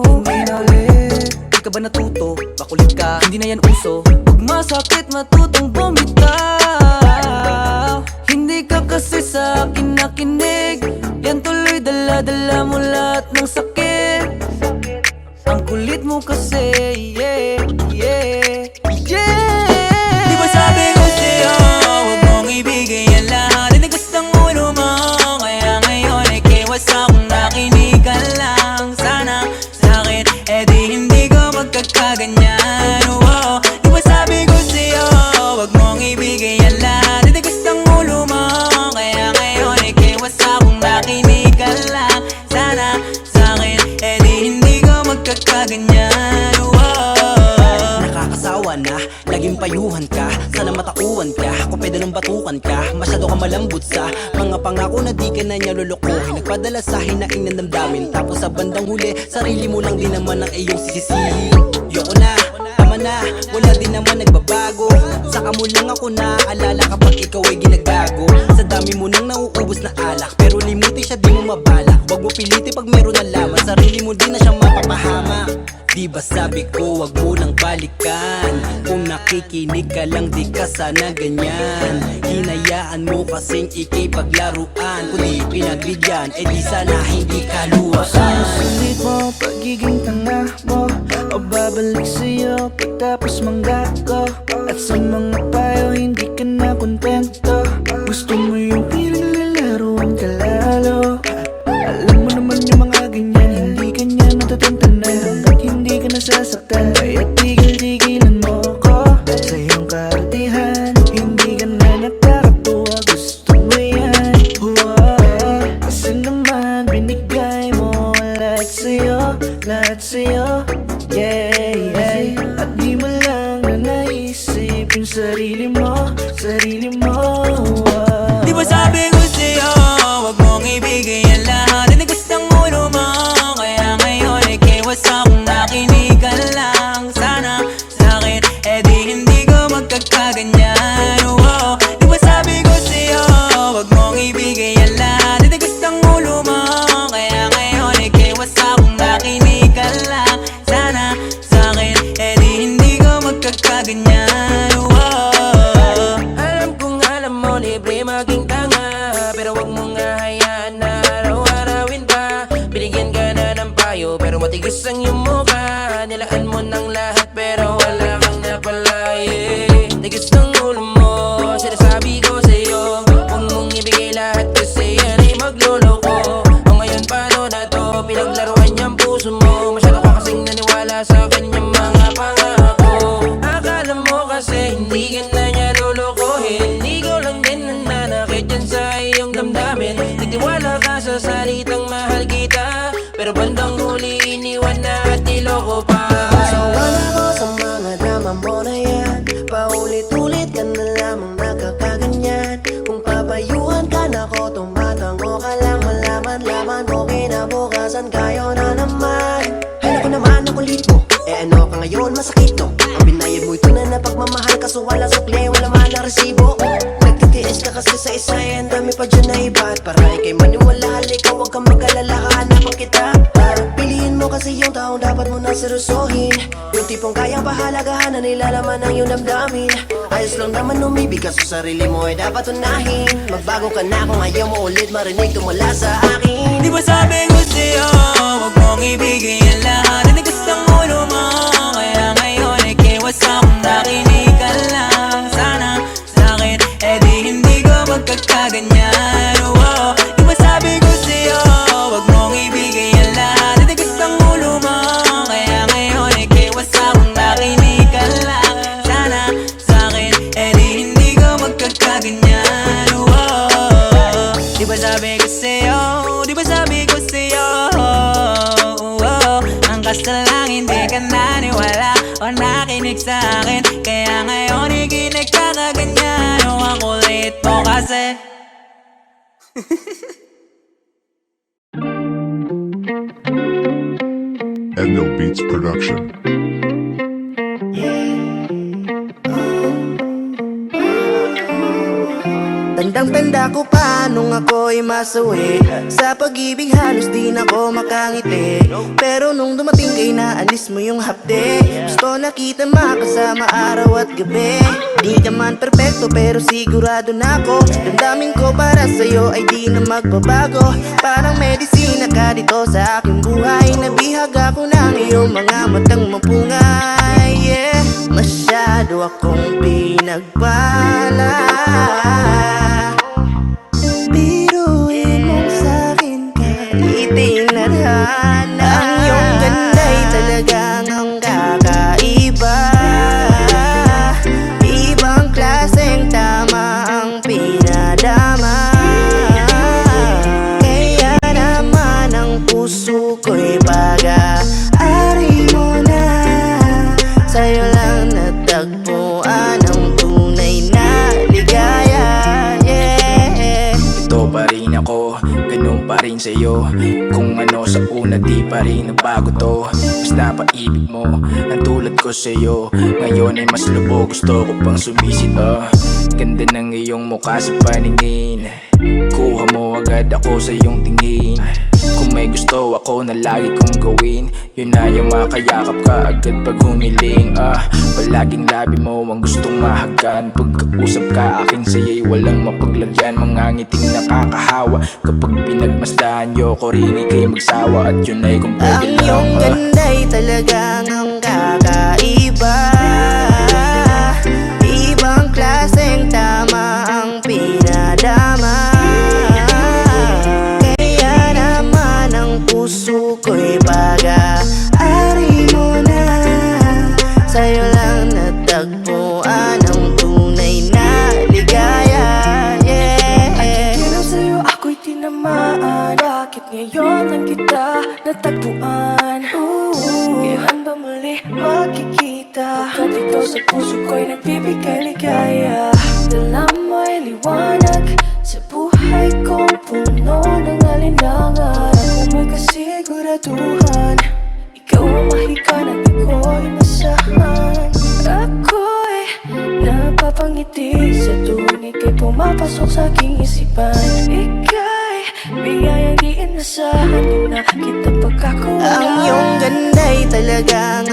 Speaker 2: Hindi na ulit. Di ka ba natuto? Makulit ka, hindi na yan uso. Pag masakit, matutong bumitaw. Hindi ka kasi sa akin nakinig. Yan tuloy dala-dala mo lahat ng sakit. Ang kulit mo kasi, yeah, yeah, yeah. Di ba sabi ko sa'yo, huwag mong ibigay ang lahat. Tinigas ang ulo mo, kaya ngayon ikiwas akong nakinig ka lang. Sana sa'kin, di hindi ko magkakaganyan. Di ba sabi ko sa'yo, huwag mong ibigay ang lahat. Tinigas ang ulo mo, kaya ngayon ikiwas akong nakinig ka lang. Sana sa'kin, di hindi ko magkakaganyan. Nakakasawa na, laging payuhan ka. Sana matauhan ka, kung pwede nang batukan ka. Masyado ka malambot sa mga pangako na di ka na niya lulukohin. Nagpadala sa hinaing ng damdamin, tapos sa bandang huli, sarili mo lang din naman ang iyong sisisihin. Yoko na, tama na, wala din naman nagbabago. Saka mo lang ako naaalala kapag ikaw ay ginagago. Sa dami mo nang nauubos na alak, pero limutin siya di mo mabala. Huwag mo piliti pag meron na laman, sarili mo din na siya mapapahama. Di ba sabi ko wag mo nang balikan? Kung nakikinig ka lang di ka sana ganyan. Hinayaan mo kasing ikay paglaruan. Kung di pinagbigyan, di sana hindi kaluwaan.
Speaker 13: Sana sulit mo, pagiging tanga mo, o babalik sa'yo pagtapos mangga ko. At sa mga payo hindi ka na kontento. Gusto mo yung pinaglalaruan ka lalo. Alam mo naman yung mga ganyan, hindi ka niya natutuntanan. Hanggat hindi ka nasasaktan, kaya tigil-tigilan mo ko. Sa iyong karatihan, hindi ka na nakakatuwa. Gusto mo yan, kasi naman binigay mo lahat sa'yo, yeah, yeah. At di mo lang na naisip yung sarili mo.
Speaker 2: Di ba sabi ko sa'yo, wag mong ibigay ang lahat. Tinigas ang ulo mo, kaya ngayon ikiwas akong nakinig ka lang. Sana sa'kin, di hindi ko magkakaganyan. Di ba sabi ko sa'yo, wag mong ibigay ang lahat. Tinigas ang ulo mo, kaya ngayon ikiwas akong nakinig ka lang. Sana sa'kin, di hindi ko magkakaganyan. Alam kong alam mo, libre maging tanga, pero wag mong hayaan na araw-arawin pa. Binigyan ka na ng payo, pero matigas ang iyong mukha. Nilaan mo ng lahat, pero wala kang napala.
Speaker 6: kulit mo. Eh ano ka ngayon, masakit no? Ang binayad mo ito na pagmamahal, kaso wala sukle, wala man ang resibo. Nagtitiis ka kasi sa isa, eh, ang dami pa dyan na iba. At para ikay maniwala, ikaw huwag kang mag-alala, hanapan kita. Piliin mo kasi yung taong dapat mo na seryosohin. Yung tipong kayang pahalagahan na nilalaman ng iyong damdamin. Ayos lang naman umibig ka sa sarili mo, ay dapat unahin. Magbago ka na kung ayaw mo ulit marinig tumula sa akin.
Speaker 2: Di ba sabi ko sa'yo, huwag mong ibigay ang lahat. Nanigas ng ulo mo, kaya ngayon ay kiwas akong nakinig ka lang. Sana sa'kin, eh di hindi ko magkakaganyan. Oh, di ba sabi ko sa'yo, huwag mong ibigay ang lahat. Nanigas ng ulo mo, kaya ngayon ay kiwas akong nakinig ka lang. Sana sa'kin, eh di hindi ko magkakaganyan. Oh, di ba sabi ko sa'yo, di ba sabi ko sa'yo, ang kasta lang hindi ka naniwala o nakinig sa'kin. Kaya ngayon ikinig ka kaganyan. O ang kulit mo kasi.
Speaker 12: Endo Beats Production.
Speaker 6: Tandang-tanda ko pa nung ako'y masawi. Sa pag-ibig halos di na ako makangiti. Pero nung dumating kay naalis mo yung hapde. Gusto nakita makasama araw at gabi. Di ka man perfecto pero sigurado na ako. Damdamin ko para sa'yo ay di na magbabago. Parang medisina ka dito sa aking buhay. Nabihag ako ng iyong mga matang mapungay. Yeah, masyado akong pinagpala. Biruin mong sa'kin kahit tinadhana. Ang iyong ganda'y talagang ang kakaiba. Ibang klaseng tama ang pinadama. Kaya naman ang puso ko'y pag-aari mo na. Sa'yo lang natagpuan ang tunay na ligaya.
Speaker 16: Ito pa rin ako, ganun pa rin sa'yo. Kung ano sa una di pa rin nagbago to. Mas napaibig mo, ang tulad ko sa'yo. Ngayon ay mas lubog, gusto ko pang sumisid. Ganda ng iyong mukha sa paningin. Kuha mo agad ako sa iyong tingin. Kung may gusto ako na lagi kong gawin, yun na yung makayakap ka agad pag humiling. Palaging labi mo ang gustong mahagan. Pagkausap ka aking saya'y walang mapaglagyan. Mga ngiting nakakahawa kapag pinagmasdan nyo ko rin ikay magsawa. At yun ay kung pwede lang.
Speaker 6: Ang iyong ganda'y talagang ang kakaiba. Ibang klaseng tama ang pinadama. Kaya naman ang puso ko'y pag-aari mo na. Sa'yo lang natagpuan ang tunay na ligaya.
Speaker 17: At kailan sa'yo ako'y tinamaan. Bakit ngayon lang kita natagpuan? Kailan ba muli makikita? Pagkat ito sa puso ko'y nagbibigay ligaya. Dala mo'y liwanag sa buhay kong puno ng alinlangan. Ako mo'y kasiguraduhan, ikaw ang mahikan at ako'y masahan. Ako'y napapangiti sa tuwing ika'y pumapasok sa aking isipan. Ika'y biyayang di inasahan, di na kita pagkakuha.
Speaker 6: Ang iyong ganda'y talagang